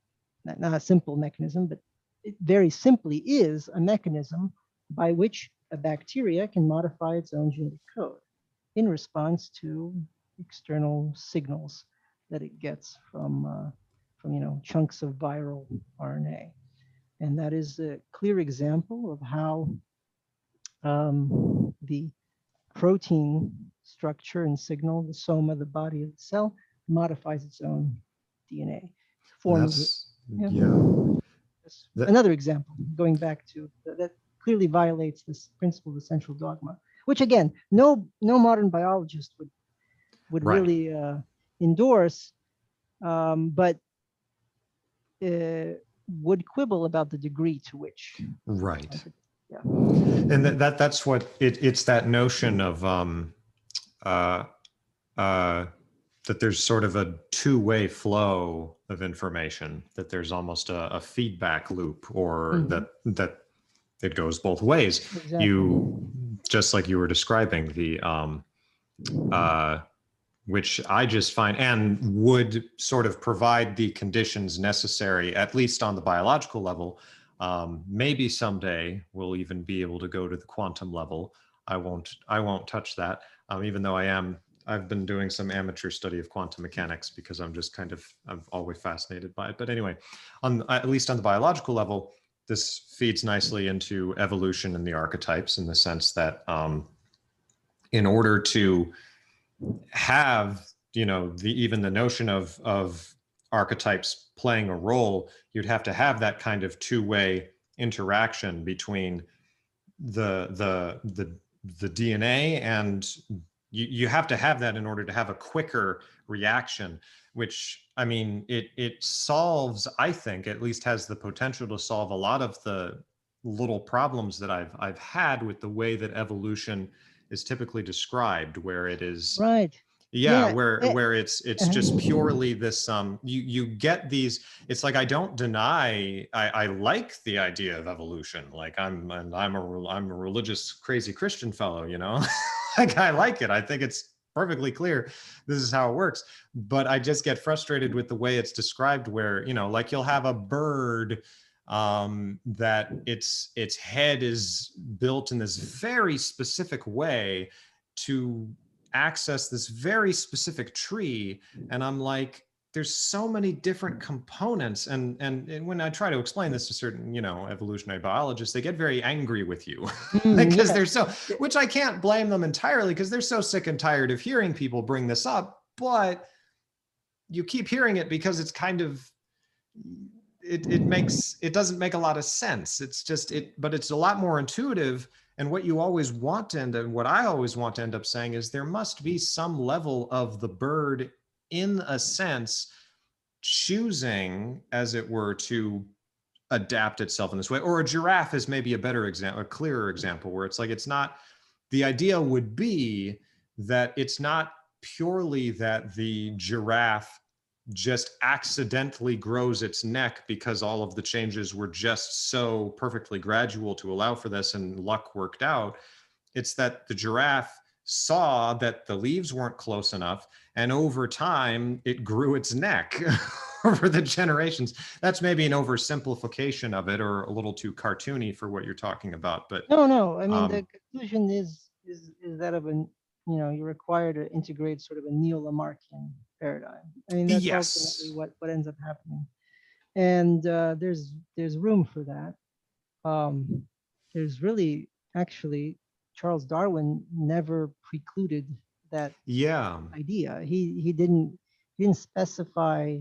not a simple mechanism, but it very simply is a mechanism by which a bacteria can modify its own genetic code in response to external signals that it gets from chunks of viral RNA. And that is a clear example of how the protein structure and signal, the soma, the body of the cell, modifies its own DNA. Another example, going back to that clearly violates this principle of the central dogma, which again, no modern biologist would right. really endorse, but would quibble about the degree to which. Right. Yeah. And that's what it's that notion of that there's sort of a two-way flow of information, that there's almost a feedback loop, or Mhm. that it goes both ways. Exactly. You, just like you were describing, the uh, which I just find and would sort of provide the conditions necessary, at least on the biological level. Maybe someday we'll even be able to go to the quantum level. I won't touch that, even though I've been doing some amateur study of quantum mechanics because I'm always fascinated by it. But anyway, at least on the biological level, this feeds nicely into evolution and the archetypes, in the sense that in order to have, even the notion of archetypes playing a role, you'd have to have that kind of two-way interaction between the DNA, and you have to have that in order to have a quicker reaction, which, I mean, it solves, I think, at least has the potential to solve a lot of the little problems that I've had with the way that evolution is typically described, where it is, Right. yeah, Yeah. where it's Uh-huh. just purely this you get these. It's like, I don't deny, I like the idea of evolution. Like, I'm a religious crazy Christian fellow, like, I like it. I think it's perfectly clear this is how it works. But I just get frustrated with the way it's described, where, like, you'll have a bird that its head is built in this very specific way to access this very specific tree. And I'm like, there's so many different components, and when I try to explain this to certain, evolutionary biologists, they get very angry with you because Yeah. they're so, which I can't blame them entirely, because they're so sick and tired of hearing people bring this up. But you keep hearing it because it's kind of, it doesn't make a lot of sense. It's just it, but it's a lot more intuitive. And what you always want to end, and what I always want to end up saying, is there must be some level of the bird, in a sense, choosing, as it were, to adapt itself in this way. Or a giraffe is maybe a better example, a clearer example, where it's like, it's not, the idea would be that it's not purely that the giraffe just accidentally grows its neck because all of the changes were just so perfectly gradual to allow for this, and luck worked out. It's that the giraffe saw that the leaves weren't close enough, and over time it grew its neck over the generations. That's maybe an oversimplification of it, or a little too cartoony for what you're talking about. But No, no. I mean, the um, conclusion is that of an, you're required to integrate sort of a neo-Lamarckian paradigm. I mean, that's ultimately yes, what ends up happening, and there's room for that. Um, there's really, actually, Charles Darwin never precluded that yeah, idea. He didn't specify.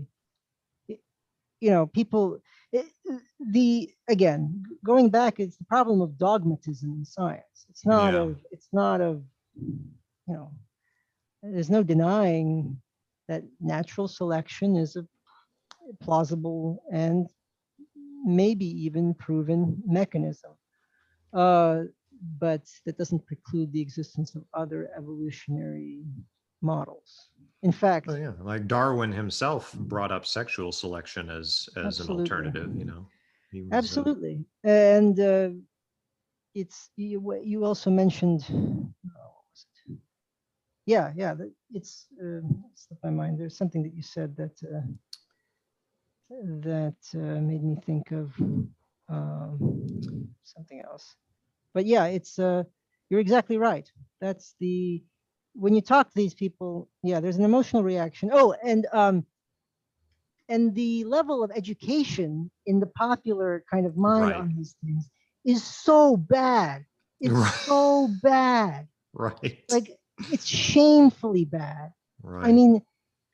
People. The again, going back, it's the problem of dogmatism in science. It's not yeah, of. It's not of. You know, there's no denying that natural selection is a plausible and maybe even proven mechanism. Uh, but that doesn't preclude the existence of other evolutionary models. In oh fact, yeah, like Darwin himself brought up sexual selection as an absolutely, alternative. He was absolutely, and you also mentioned. What was it? Yeah, yeah. It's slipped my mind. There's something that you said that made me think of something else. But yeah, it's you're exactly right. That's the when you talk to these people, yeah, there's an emotional reaction. Oh, and the level of education in the popular kind of mind right, on these things is so bad. It's so bad. right, Like it's shamefully bad. I right, mean,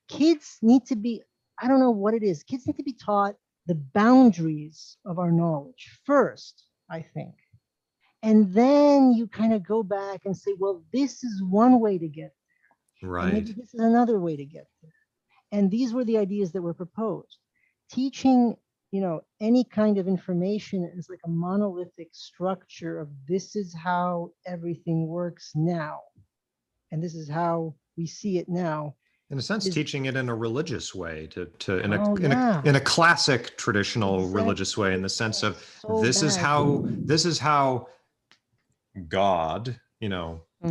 kids need to be, I don't know what it is. Kids need to be taught the boundaries of our knowledge first, I think. And then you kind of go back and say, well, this is one way to get, and maybe right. this is another way to get there. And these were the ideas that were proposed. Teaching, any kind of information is like a monolithic structure of this is how everything works now, and this is how we see it now. in a sense, teaching it in a religious way, Oh yeah, in a classic traditional religious way, in exactly. the sense of So bad. this is how God,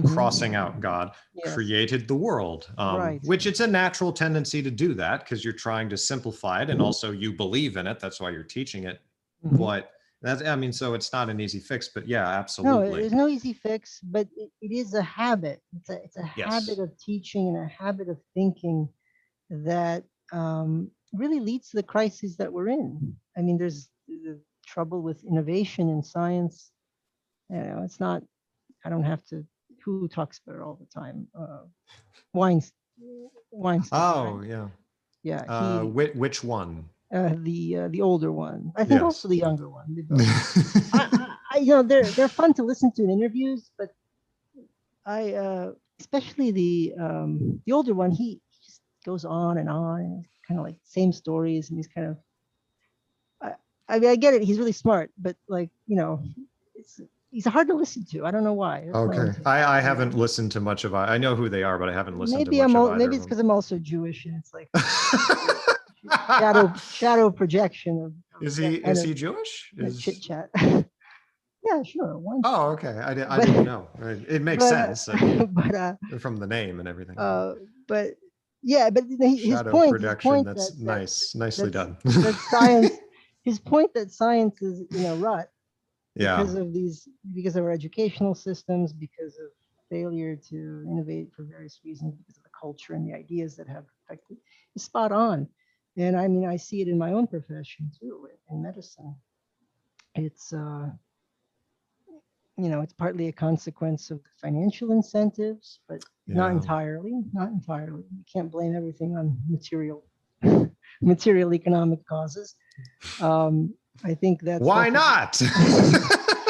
crossing out God, Yes, created the world. right. Which it's a natural tendency to do that because you're trying to simplify it, and also you believe in it. That's why you're teaching it. Mhm. But that's, I mean, so it's not an easy fix. But yeah, No, absolutely. there's no easy fix, but it is a habit. It's a habit Yes. of teaching and a habit of thinking that really leads to the crises that we're in. I mean, there's the trouble with innovation in science. It's not. I don't have to. Who talks about it all the time? Weinstein. Weinstein, right? Oh yeah. Yeah, he Which one? the older one. I think also Yes. the younger one. They both. They're fun to listen to in interviews, but I especially the older one. He just goes on and on, and kind of like same stories, and he's kind of. I, I mean, I get it. He's really smart, but like it's he's hard to listen to. I don't know why. That's my own Okay. take. I haven't listened to much of I know who they are, but I haven't listened to Maybe much of either maybe of it's them. because I'm also Jewish, and it's like shadow projection of that kind is of he Jewish? that chit Is chat. Yeah, sure. Oh, Weinstein. okay. I But didn't know. It makes but sense. I mean, but from the name and everything. uh but yeah, but Shadow his projection. point That's nice. Nicely that's done. that science his point that science is in a rut Yeah. because of our educational systems, because of failure to innovate for various reasons, because of the culture and the ideas that have affected is spot on. And I mean, I see it in my own profession too, in medicine. It's it's partly a consequence of the financial incentives, but not Yeah. entirely. Not entirely. You can't blame everything on material economic causes. I think that's Why also not?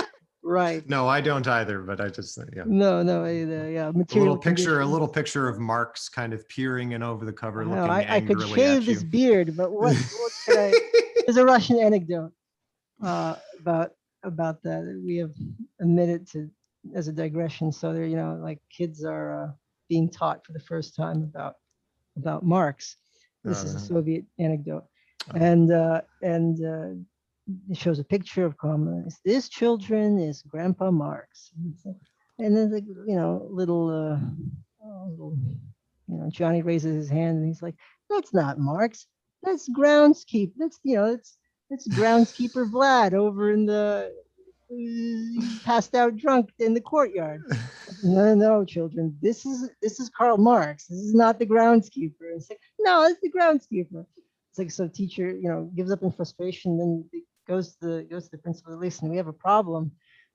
right. No, I don't either, but I just yeah. No, yeah, material A conditions. little picture of Marx kind of peering in over the cover, looking I could angrily shave at this you. beard, but what could I? There's a Russian anecdote uh, about about that we have admitted to as a digression. So there, like kids are being taught for the first time about Marx. This is a Uh, Soviet anecdote, oh. and it shows a picture of communists. This children is Grandpa Marx, and then like little Johnny raises his hand and he's like, "That's not Marx. That's groundskeeper. That's groundskeeper Vlad over in the passed out drunk in the courtyard." No, no, children. This is Karl Marx. This is not the groundskeeper. It's like, no, it's the groundskeeper. It's like, so teacher, gives up in frustration, then goes to the principal. Listen, we have a problem.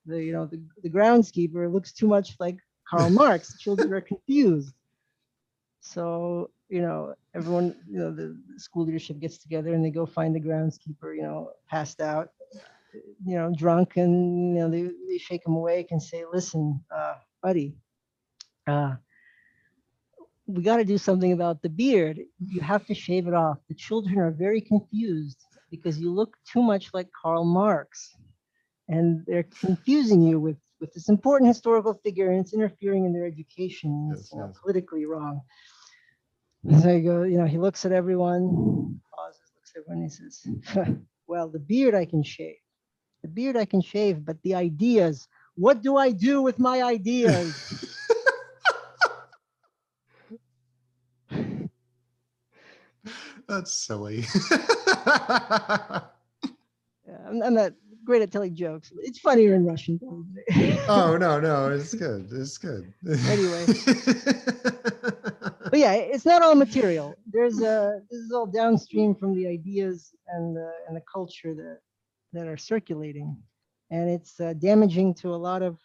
The groundskeeper looks too much like Karl Marx. Children are confused. So, everyone, the school leadership gets together and they go find the groundskeeper, passed out, drunk, and they shake him awake and say, "Listen, buddy, uh, we got to do something about the beard. You have to shave it off. The children are very confused because you look too much like Karl Marx, and they're confusing you with this important historical figure, and it's interfering in their education. And it's Yes, yes. politically wrong." So he goes, he looks at everyone, pauses, looks at everyone, and he says, "Well, the beard I can shave. The beard I can shave, but the ideas, what do I do with my ideas?" That's silly. Yeah, I'm not great at telling jokes. It's funnier in Russian, probably. Oh no, no, it's good. It's good. Anyway, but yeah, it's not all material. This is all downstream from the ideas and the culture that are circulating, and it's damaging to a lot of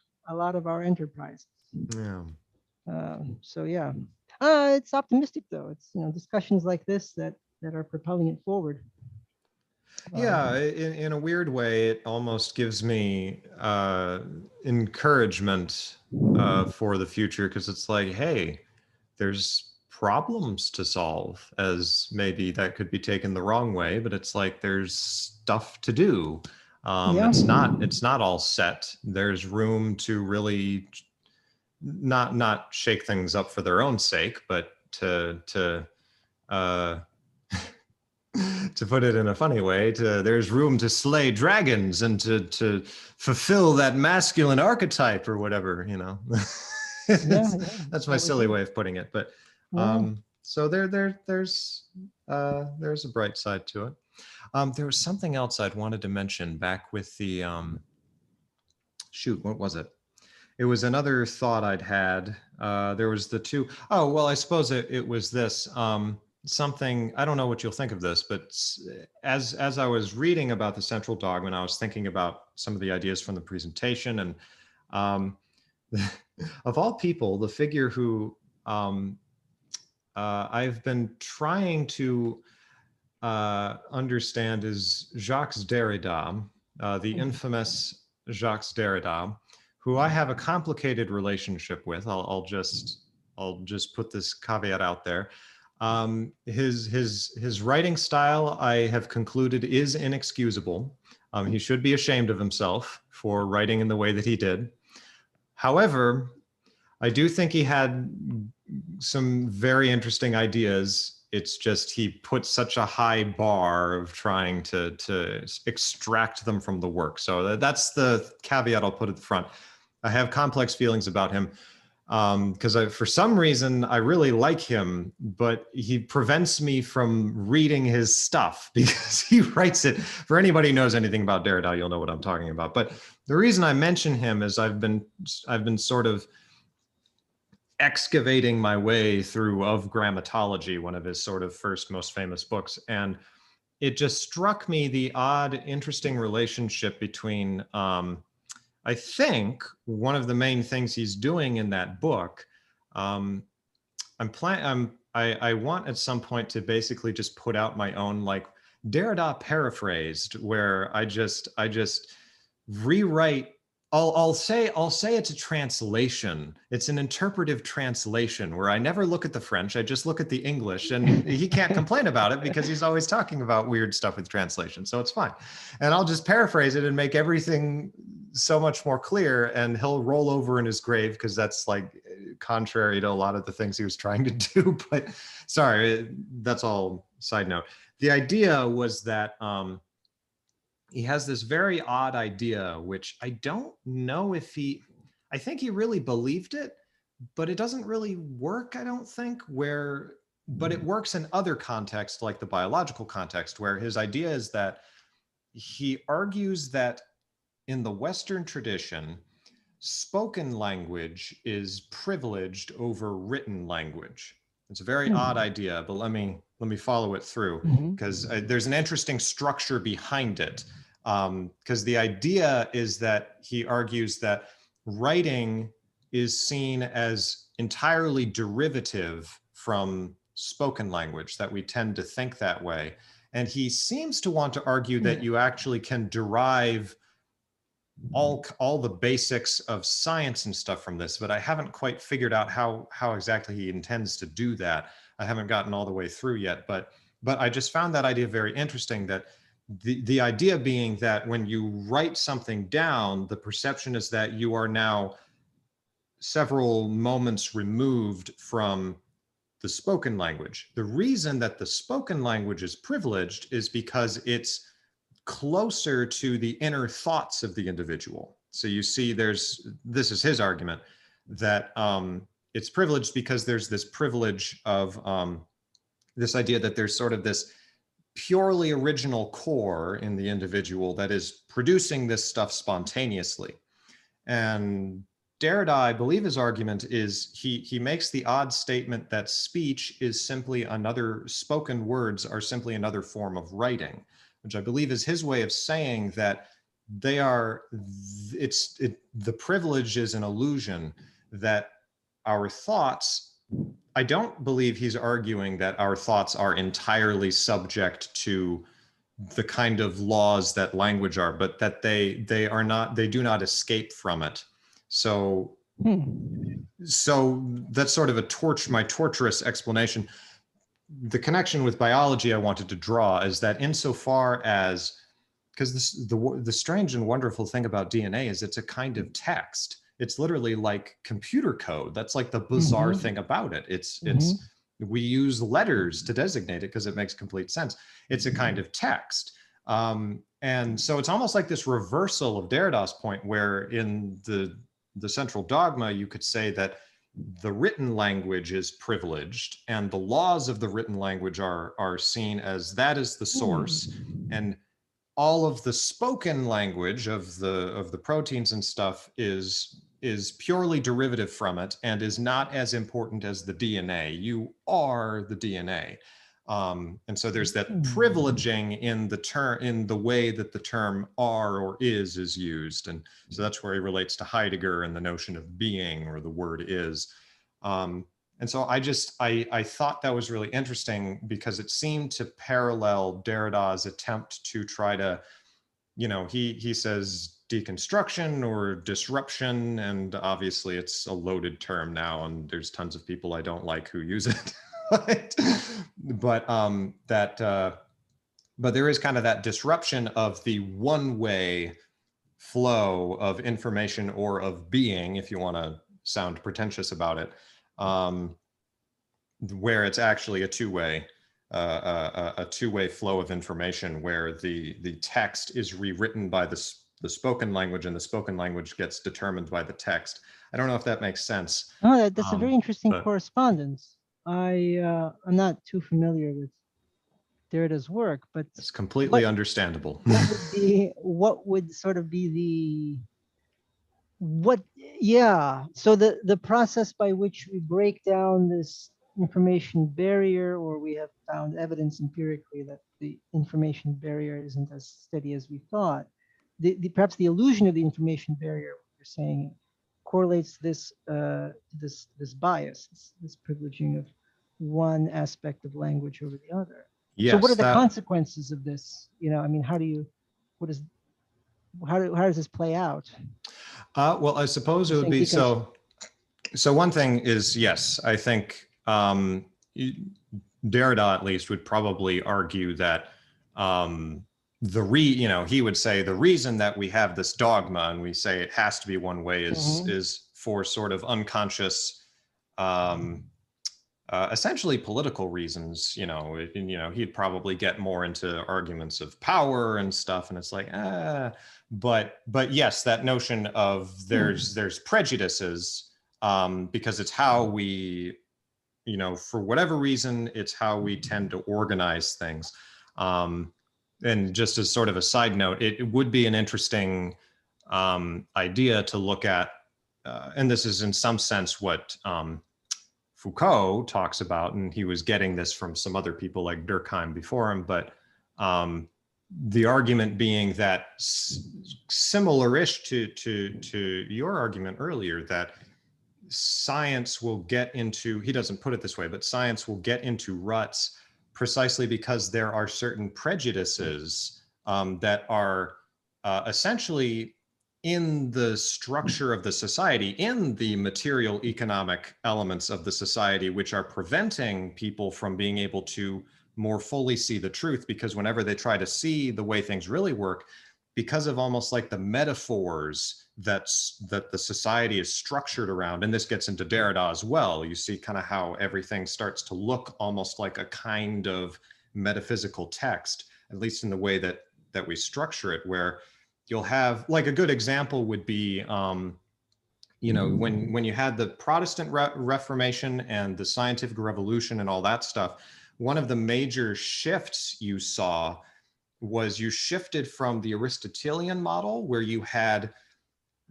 our enterprises. Yeah. So yeah, it's optimistic though. It's discussions like this that are propelling it forward. Yeah, in a weird way, it almost gives me encouragement for the future because it's like, hey, there's problems to solve, as maybe that could be taken the wrong way, but it's like there's stuff to do. Yeah, It's not all set. There's room to really not shake things up for their own sake, but uh, to put it in a funny way, there's room to slay dragons and to fulfill that masculine archetype or whatever, you know. Yeah, yeah, That's my that would silly be. way of putting it. But Yeah. so there's a bright side to it. There was something else I'd wanted to mention back with the shoot, what was it? It was another thought I'd had. There was the two. Oh, well, I suppose it was this. Something, I don't know what you'll think of this, but as I was reading about the central dogma, and I was thinking about some of the ideas from the presentation, and of all people, the figure who I've been trying to understand is Jacques Derrida, the infamous Jacques Derrida, who I have a complicated relationship with. I'll just put this caveat out there. His writing style, I have concluded, is inexcusable. He should be ashamed of himself for writing in the way that he did. However, I do think he had some very interesting ideas. It's just he put such a high bar of trying to extract them from the work. So that's the caveat I'll put at the front. I have complex feelings about him because for some reason I really like him, but he prevents me from reading his stuff because he writes it. For anybody who knows anything about Derrida, you'll know what I'm talking about. But the reason I mention him is I've been sort of excavating my way through Of Grammatology, one of his sort of first most famous books, and it just struck me the odd, interesting relationship between I think one of the main things he's doing in that book, I want at some point to basically just put out my own, like, Derrida paraphrased, where I just rewrite. I'll say it's a translation. It's an interpretive translation where I never look at the French. I just look at the English, and he can't complain about it because he's always talking about weird stuff with translation. So it's fine. And I'll just paraphrase it and make everything so much more clear, and he'll roll over in his grave because that's like contrary to a lot of the things he was trying to do. But sorry, that's all side note. The idea was that he has this very odd idea, which I don't know if I think he really believed it, but it doesn't really work, I don't think, but it works in other contexts, like the biological context, where his idea is that he argues that in the Western tradition, spoken language is privileged over written language. It's a very odd idea, but let me follow it through, because there's an interesting structure behind it. Because the idea is that he argues that writing is seen as entirely derivative from spoken language, that we tend to think that way. And he seems to want to argue that you actually can derive all the basics of science and stuff from this, but I haven't quite figured out how exactly he intends to do that. I haven't gotten all the way through yet, but I just found that idea very interesting, that the idea being that when you write something down, the perception is that you are now several moments removed from the spoken language. The reason that the spoken language is privileged is because it's closer to the inner thoughts of the individual. So you see, this is his argument, that it's privileged because there's this privilege of this idea that there's sort of this purely original core in the individual that is producing this stuff spontaneously. And Derrida, I believe his argument is, he makes the odd statement that speech is simply spoken words are simply another form of writing, which I believe is his way of saying that the privilege is an illusion, that our thoughts, I don't believe he's arguing that our thoughts are entirely subject to the kind of laws that language are, but that they do not escape from it. So that's sort of my torturous explanation. The connection with biology I wanted to draw is that insofar as, because the strange and wonderful thing about DNA is it's a kind of text. It's literally like computer code. That's like the bizarre thing about it. It's we use letters to designate it because it makes complete sense. It's a kind of text. And so it's almost like this reversal of Derrida's point, where in the central dogma, you could say that the written language is privileged and the laws of the written language are seen as that is the source, and all of the spoken language of the proteins and stuff is purely derivative from it and is not as important as the DNA. You are the DNA. And so there's that privileging in the term, in the way that the term are or is used. And so that's where he relates to Heidegger and the notion of being, or the word is. And so I thought that was really interesting because it seemed to parallel Derrida's attempt to try to, he says deconstruction or disruption, and obviously it's a loaded term now, and there's tons of people I don't like who use it. but there is kind of that disruption of the one-way flow of information or of being, if you want to sound pretentious about it, where it's actually a two-way flow of information, where the text is rewritten by the spoken language, and the spoken language gets determined by the text. I don't know if that makes sense. Oh, that's a very interesting correspondence. I'm not too familiar with Derrida's work, but it's completely understandable. what would sort of be so the process by which we break down this information barrier, or we have found evidence empirically that the information barrier isn't as steady as we thought. Perhaps the illusion of the information barrier, what you're saying, correlates this this bias, this privileging of one aspect of language over the other. Yes, so what are the consequences of this? I mean, how does this play out? Well, I suppose it would be so one thing is, yes, I think Derrida at least would probably argue that he would say the reason that we have this dogma and we say it has to be one way is for sort of unconscious, essentially political reasons. He'd probably get more into arguments of power and stuff, and it's like, but yes, that notion of there's prejudices, because it's how we, for whatever reason, it's how we tend to organize things. And just as sort of a side note, it would be an interesting idea to look at, and this is in some sense what Foucault talks about, and he was getting this from some other people like Durkheim before him, but the argument being that similar-ish to your argument earlier, that science will get into, he doesn't put it this way, but science will get into ruts precisely because there are certain prejudices that are essentially in the structure of the society, in the material economic elements of the society, which are preventing people from being able to more fully see the truth. Because whenever they try to see the way things really work, because of almost like the metaphors that the society is structured around, and this gets into Derrida as well, you see kind of how everything starts to look almost like a kind of metaphysical text, at least in the way that we structure it, where you'll have, like, a good example would be, when you had the Protestant Reformation and the scientific revolution and all that stuff, one of the major shifts you saw was you shifted from the Aristotelian model, where you had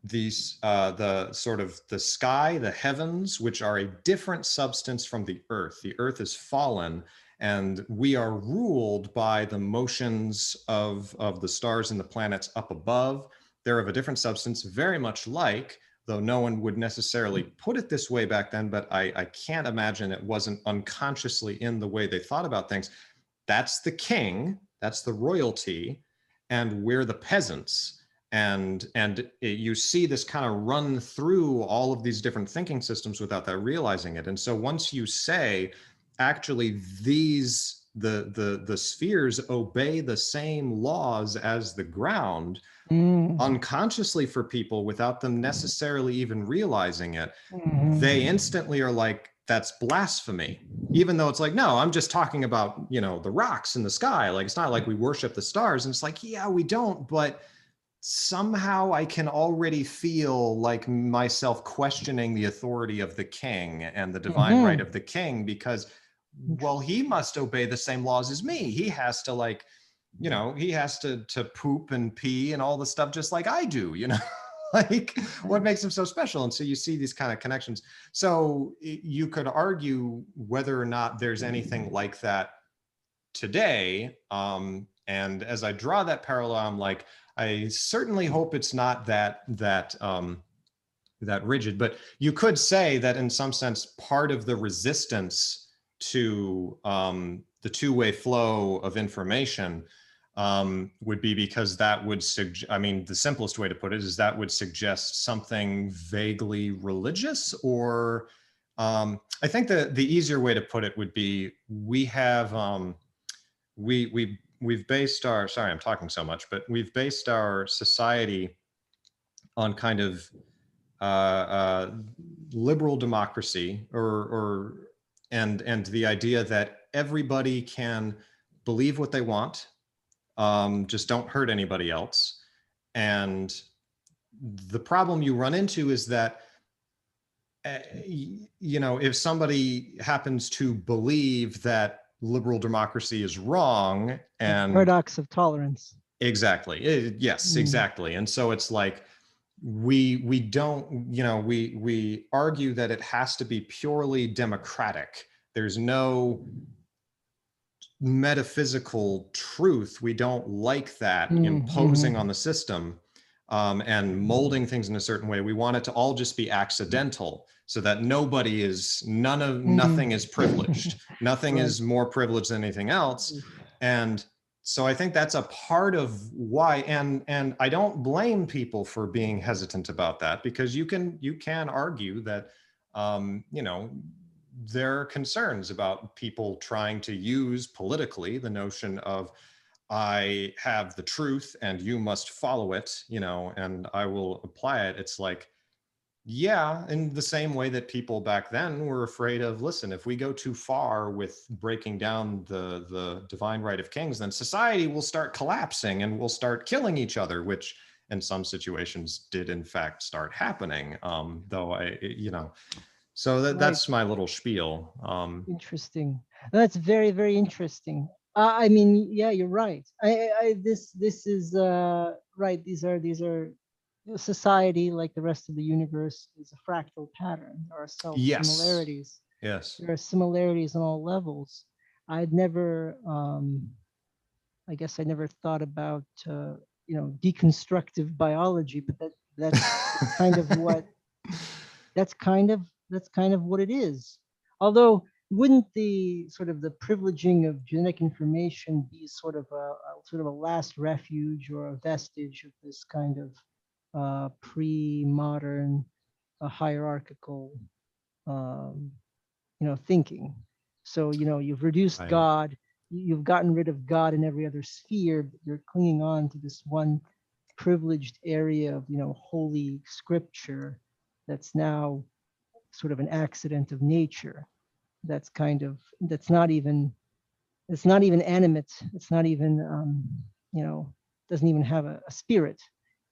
these, the sort of the sky, the heavens, which are a different substance from the earth. The earth is fallen, and we are ruled by the motions of the stars and the planets up above. They're of a different substance, very much like, though no one would necessarily put it this way back then, but I can't imagine it wasn't unconsciously in the way they thought about things. That's the king, that's the royalty, and we're the peasants. And you see this kind of run through all of these different thinking systems without that realizing it. And so once you say, actually, the spheres obey the same laws as the ground, unconsciously for people, without them necessarily even realizing it, they instantly are like, that's blasphemy, even though it's like, no, I'm just talking about, you know, the rocks in the sky. Like, it's not like we worship the stars. And it's like, yeah, we don't, but somehow I can already feel like myself questioning the authority of the king and the divine right of the king, because, well, he must obey the same laws as me. He has to, like, you know, he has to poop and pee and all the stuff just like I do, you know. Like, what makes him so special? And so you see these kind of connections. So you could argue whether or not there's anything like that today. And as I draw that parallel, I'm like, I certainly hope it's not that rigid. But you could say that in some sense, part of the resistance to the two-way flow of information would be because that would suggest, I mean, the simplest way to put it is that would suggest something vaguely religious, or I think the easier way to put it would be, we have, we've based our, sorry, I'm talking so much, but we've based our society on kind of liberal democracy, and the idea that everybody can believe what they want, just don't hurt anybody else. And the problem you run into is that, you know, if somebody happens to believe that liberal democracy is wrong, and paradox of tolerance. Exactly. Yes, exactly. And so it's like, we don't, you know, we argue that it has to be purely democratic. There's no metaphysical truth. We don't like that imposing on the system, and molding things in a certain way. We want it to all just be accidental, so that nobody is, nothing is privileged. Nothing Right. is more privileged than anything else. And so I think that's a part of why, and I don't blame people for being hesitant about that, because you can argue that, you know, there are concerns about people trying to use politically the notion of, I have the truth and you must follow it, you know, and I will apply it. It's like, yeah, in the same way that people back then were afraid of, listen, if we go too far with breaking down the divine right of kings, then society will start collapsing and we'll start killing each other, which in some situations did in fact start happening. Though you know, so that's my little spiel. Interesting. That's very, very interesting. I mean, yeah, you're right. This is right. These are society, like the rest of the universe, is a fractal pattern. There are self Yes. similarities. Yes. There are similarities on all levels. I'd never, I guess, I never thought about, deconstructive biology, but that's kind of what that's kind of what it is. Although, wouldn't the sort of the privileging of genetic information be sort of a last refuge or a vestige of this kind of pre-modern hierarchical um, thinking? So you've reduced Right. God, you've gotten rid of God in every other sphere, but you're clinging on to this one privileged area of holy scripture that's now sort of an accident of nature. It's not even animate. It's not even you know doesn't even have a spirit,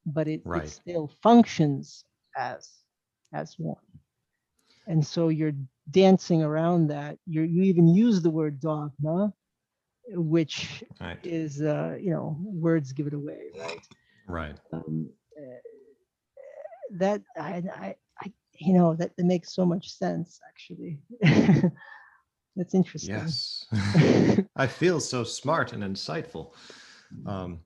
but it Right. still functions as one. And so you're dancing around that. You even use the word dogma, which Right. is words give it away, right? Right. Um, that I that makes so much sense, actually. That's interesting. Yes. I feel so smart and insightful. Um,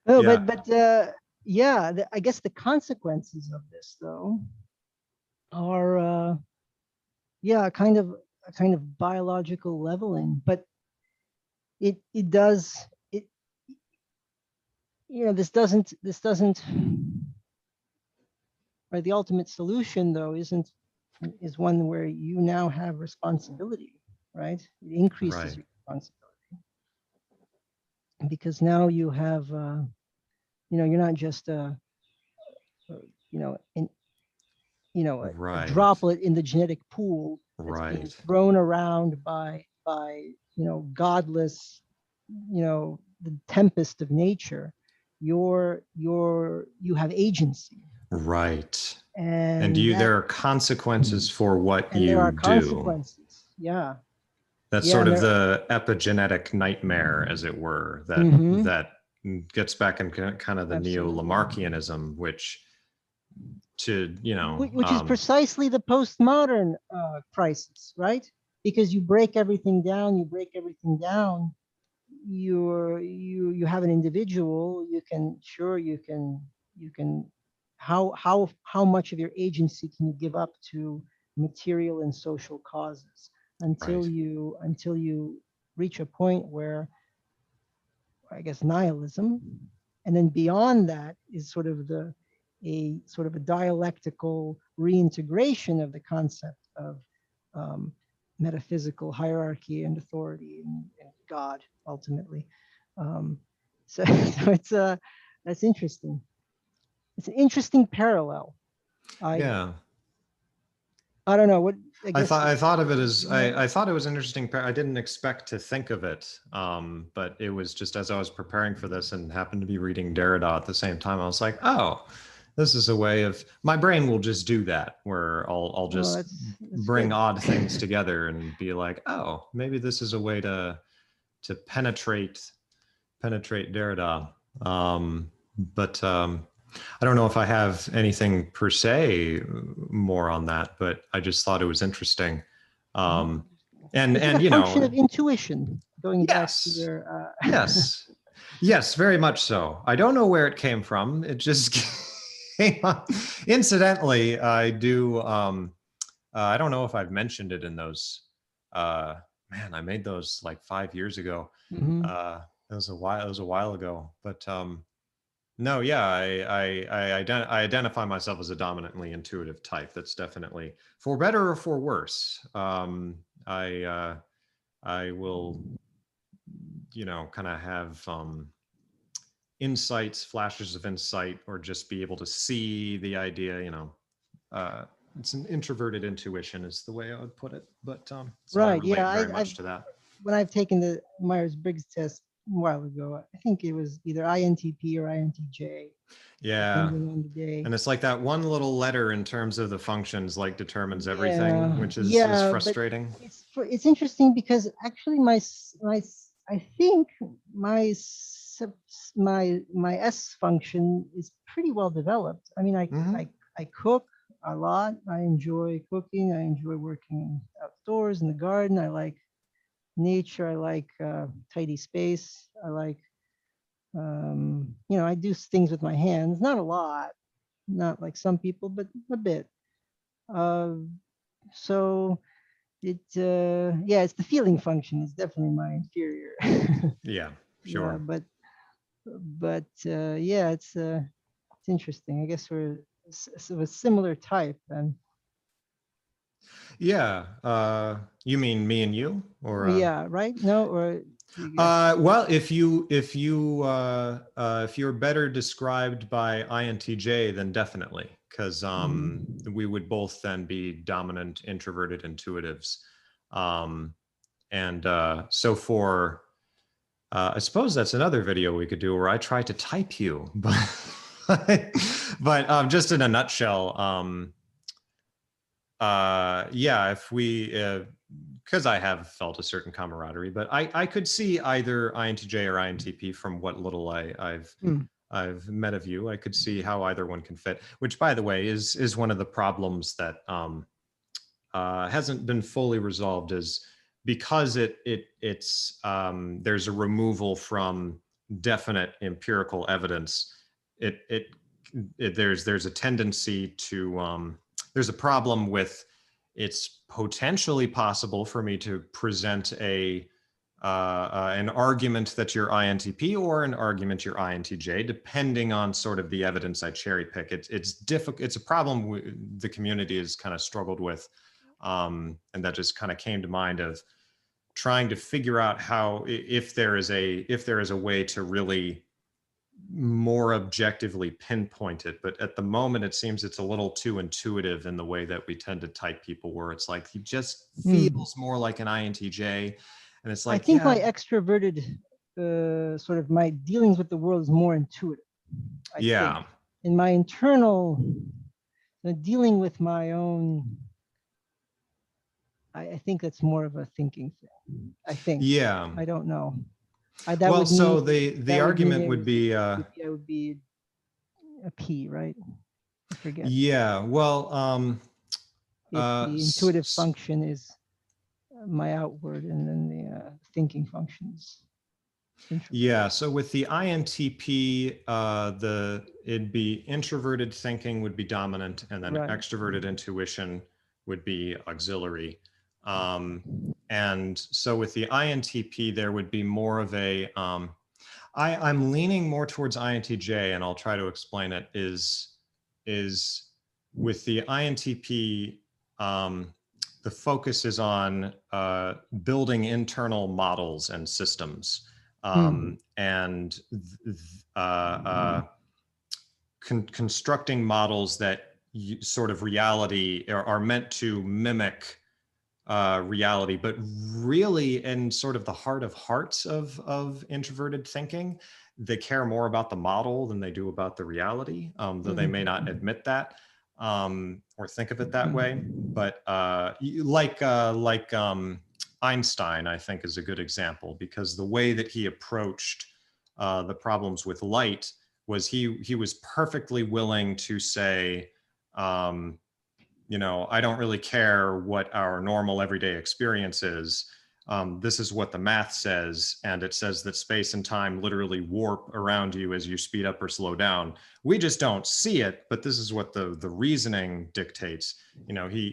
Oh, yeah. yeah, I guess the consequences of this, though, are yeah, a kind of biological leveling. But it does it this doesn't right. The ultimate solution, though, is one where you now have responsibility, right? It increases Right. your responsibility because now you have you're not just you know an a Right. droplet in the genetic pool that's being Right. thrown around by godless, the tempest of nature. You have agency, Right. And and that there are consequences for what and there you are do. consequences. Yeah, That's yeah, sort and of there. the epigenetic nightmare, as it were, that Mm-hmm, that gets back in kind of the absolutely. neo-Lamarckianism, which to, Which is precisely the postmodern crisis, right? Because you break everything down. You have an individual. You can how much of your agency can you give up to material and social causes right, until you reach a point where, I guess, nihilism, and then beyond that is sort of a dialectical reintegration of the concept of um, metaphysical hierarchy and authority and God ultimately. Um, so that's interesting. It's an interesting parallel. I yeah. I don't know what I I guess. thought I thought of it as Yeah. I thought it was interesting. I didn't expect to think of it, but it was just as I was preparing for this and happened to be reading Derrida at the same time. I was like, oh, this is a way of my brain will just do that, where I'll Well, just that's bring good. odd things together and be like, oh, maybe this is a way to penetrate Derrida. But I don't know if I have anything per se more on that, but I just thought it was interesting. Um, and Is it a and function of intuition? Going back to yes, your yes, yes, very much so. I don't know where it came from. It just came up. Incidentally, I do. I don't know if I've mentioned it in those. Uh, Man, I made those like 5 years ago. Mhm. It was a while. It was a while ago, but no, yeah, I identify myself as a dominantly intuitive type. That's definitely for better or for worse. I will, kind of have insights, flashes of insight, or just be able to see the idea. Uh, it's an introverted intuition, is the way I would put it. But so I Right. Yeah. relate very I've much to that. when I've taken the Myers Briggs test a while ago, I think it was either INTP or INTJ, Yeah. depending on the day. And it's like that one little letter in terms of the functions like determines everything, Yeah. which is Yeah. But frustrating. it's interesting because actually I think my my S function is pretty well developed. I mean, Hmm. I cook a lot. I enjoy cooking. I enjoy working outdoors in the garden. I like nature. I like tidy space. I like, I do things with my hands, not a lot, not like some people, but a bit. Uh, so yeah, it's the feeling function. It's definitely my inferior. Yeah, Yeah, sure. but yeah, it's interesting. I guess we're a similar type, and Yeah. You mean me and you, or yeah, right? No, or you guess. well, if you're better described by INTJ, then definitely, because Mhm. we would both then be dominant introverted intuitives. Um, and so for I suppose that's another video we could do where I try to type you, but just in a nutshell, yeah, if we, because I have felt a certain camaraderie, but I could see either INTJ or INTP from what little Mm. I've met of you. I could see how either one can fit. Which, by the way, is one of the problems that hasn't been fully resolved. Is because it's there's a removal from definite empirical evidence. It it, there's a tendency to there's a problem with it's potentially possible for me to present an argument that you're INTP or an argument you're INTJ, depending on sort of the evidence I cherry pick. It's difficult. It's a problem the community has kind of struggled with, and that just kind of came to mind of trying to figure out how if there is a way to really more objectively pinpoint it. But at the moment, it seems it's a little too intuitive in the way that we tend to type people, where it's like, he just feels more like an INTJ. And it's I like, think yeah, my extroverted sort of my dealings with the world is more intuitive. I think yeah, in my internal dealing with my own, I think that's more of a thinking thing. I think. yeah. I don't know. That Well, would mean so the that would mean argument would be, I would be a P, right? I forget yeah, well, if the intuitive function is my outward, and then the thinking functions introvert. yeah, so with the INTP, it'd be introverted thinking would be dominant, and then Right. extroverted intuition would be auxiliary. And so with the INTP, there would be more of a, I'm leaning more towards INTJ, and I'll try to explain it, is with the INTP, the focus is on building internal models and systems, and constructing models that sort of reality are meant to mimic reality, but really in sort of the heart of hearts of introverted thinking, they care more about the model than they do about the reality, though they may not admit that, or think of it that way. But Einstein, I think, is a good example, because the way that he approached the problems with light was he was perfectly willing to say, I don't really care what our normal everyday experience is. This is what the math says, and it says that space and time literally warp around you as you speed up or slow down. We just don't see it, but this is what the reasoning dictates.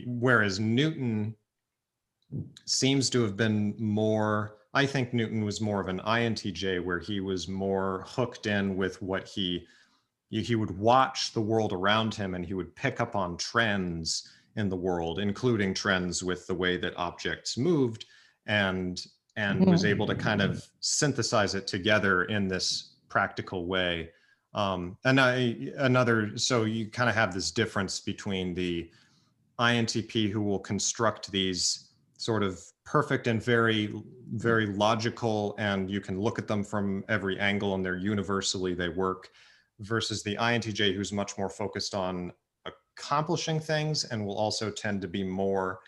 Whereas Newton seems to have been more, I think Newton was more of an INTJ, where he was more hooked in with what he would watch the world around him, and he would pick up on trends in the world, including trends with the way that objects moved, and was able to kind of synthesize it together in this practical way. So you kind of have this difference between the INTP, who will construct these sort of perfect and very, very logical, and you can look at them from every angle and they work, versus the INTJ, who's much more focused on accomplishing things and will also tend to be more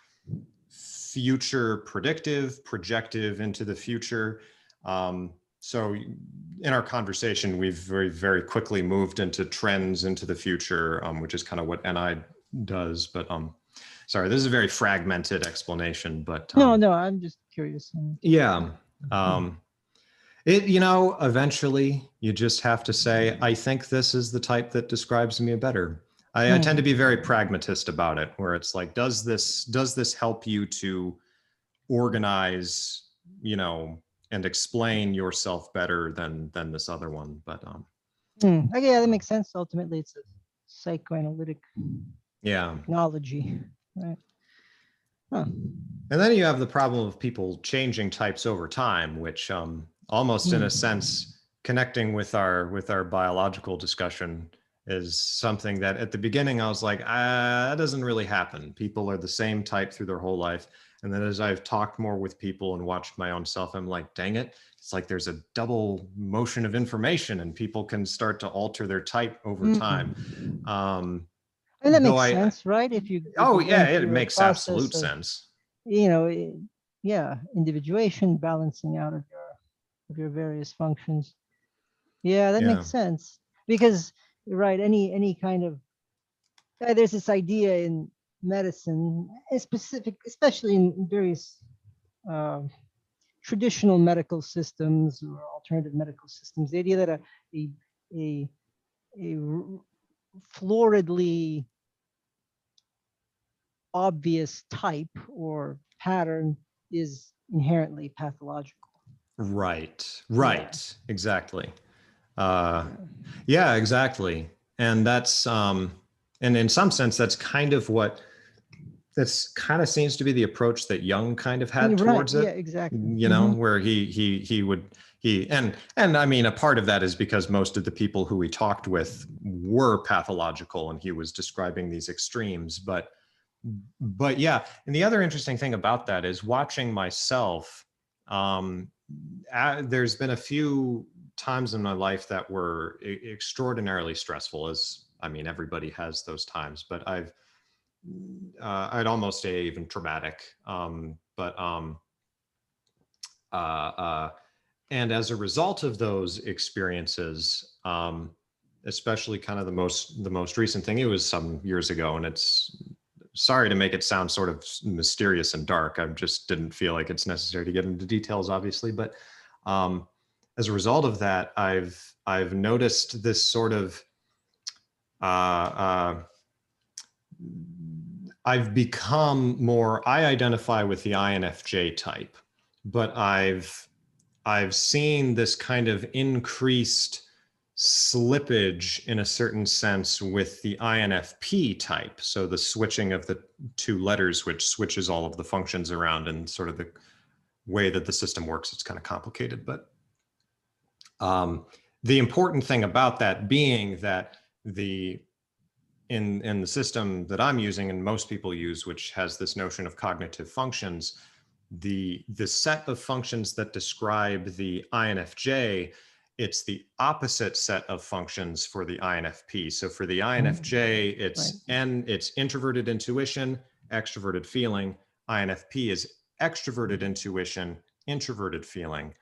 future predictive, projective into the future. So in our conversation, we've very, very quickly moved into trends into the future, which is kind of what NI does. But sorry, this is a very fragmented explanation, but no, I'm just curious. Yeah. Eventually you just have to say, I think this is the type that describes me better. I tend to be very pragmatist about it, where it's like, does this help you to organize, and explain yourself better than this other one? But okay, yeah, that makes sense. Ultimately, it's a psychoanalytic technology, right? Huh. And then you have the problem of people changing types over time, which almost in a sense, connecting with our biological discussion, is something that at the beginning I was like, that doesn't really happen. People are the same type through their whole life. And then as I've talked more with people and watched my own self, I'm like, dang it, it's like there's a double motion of information, and people can start to alter their type over time. And that makes sense, right? If it makes absolute sense. Individuation, balancing out of your various functions. Yeah, that makes sense, because right, any kind of there's this idea in medicine, especially in various traditional medical systems or alternative medical systems, the idea that a floridly obvious type or pattern is inherently pathological. Right. Exactly. Exactly. And that's and in some sense that's kind of seems to be the approach that Jung kind of had towards it. Yeah, exactly. Where he would And I mean, a part of that is because most of the people who he talked with were pathological, and he was describing these extremes. But yeah, and the other interesting thing about that is watching myself. There's been a few times in my life that were extraordinarily stressful. As I mean, everybody has those times, but I'd almost say even traumatic. Uh, uh, and as a result of those experiences, especially kind of the most recent thing, it was some years ago, and it's sorry to make it sound sort of mysterious and dark. I just didn't feel like it's necessary to get into details, obviously, but as a result of that, I've noticed this sort of I've become more, I identify with the INFJ type, but I've seen this kind of increased slippage in a certain sense with the INFP type. So the switching of the two letters, which switches all of the functions around, and sort of the way that the system works, it's kind of complicated. But the important thing about that being that in the system that I'm using and most people use, which has this notion of cognitive functions, the set of functions that describe the INFJ, it's the opposite set of functions for the INFP. So for the INFJ, it's introverted intuition, extroverted feeling. INFP is extroverted intuition, introverted feeling.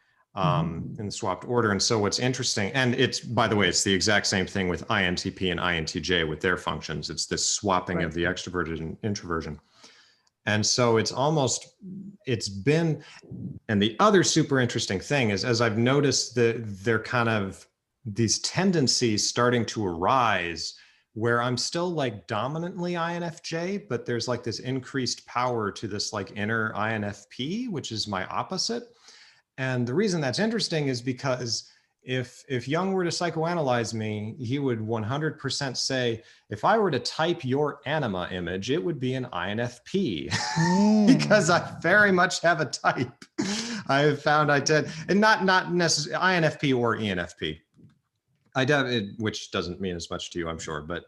In swapped order. And so what's interesting, and it's, by the way, it's the exact same thing with INTP and INTJ with their functions. It's this swapping of the extroverted and introversion. And so it's been, and the other super interesting thing is, as I've noticed that they're kind of these tendencies starting to arise where I'm still like dominantly INFJ, but there's like this increased power to this like inner INFP, which is my opposite. And the reason that's interesting is because if Jung were to psychoanalyze me, he would 100% say, if I were to type your anima image, it would be an INFP because I very much have a type. I have found I did, and not necessarily INFP or ENFP. Which doesn't mean as much to you, I'm sure, but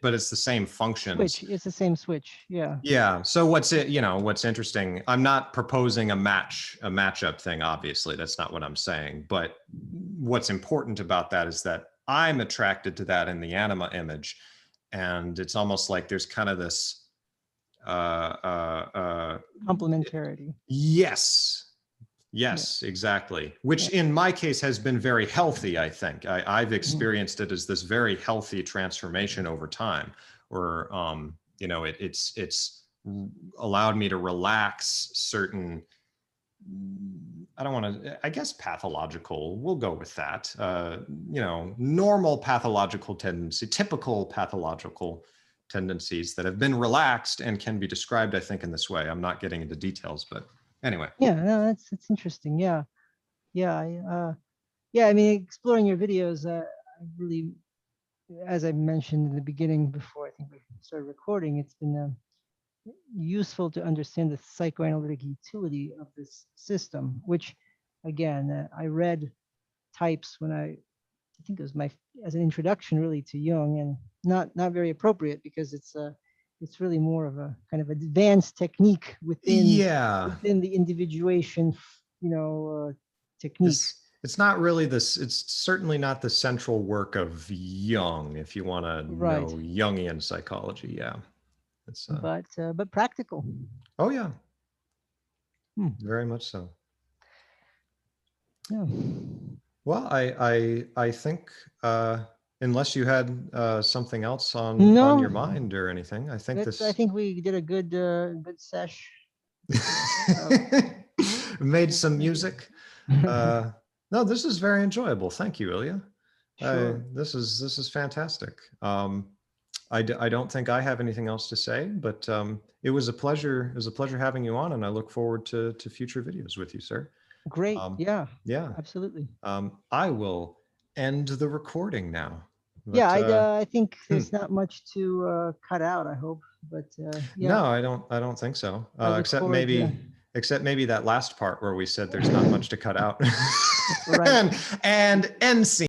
but it's the same functions. Switch. It's the same switch. Yeah. Yeah. So what's interesting? I'm not proposing a matchup thing. Obviously, that's not what I'm saying. But what's important about that is that I'm attracted to that in the anima image, and it's almost like there's kind of this complementarity. Yes, exactly. Which in my case has been very healthy, I think. I've experienced it as this very healthy transformation over time, where it's allowed me to relax certain, I don't want to, I guess pathological, we'll go with that, normal pathological tendency, typical pathological tendencies that have been relaxed and can be described, I think, in this way. I'm not getting into details, but anyway. Yeah, no, that's interesting. Yeah. I mean, exploring your videos, I really, as I mentioned in the beginning before I think we started recording, it's been useful to understand the psychoanalytic utility of this system, which again, I read Types when I think it was as an introduction really to Jung, and not very appropriate because it's really more of a kind of advanced technique within the individuation, technique. It's not really this. It's certainly not the central work of Jung, if you want to know Jungian psychology. Yeah, it's but practical. Oh yeah, very much so. Yeah. Well, I think. Unless you had something else on your mind or anything, I think I think we did a good sesh. Made some music. No, this is very enjoyable. Thank you, Ilya. Sure. This is fantastic. I don't think I have anything else to say, but it was a pleasure. It was a pleasure having you on, and I look forward to future videos with you, sir. Great. Yeah, absolutely. I will end the recording now. But, I think there's not much to cut out, I hope, but No, I don't think so. Except maybe except maybe that last part where we said there's not much to cut out. Right. And end scene.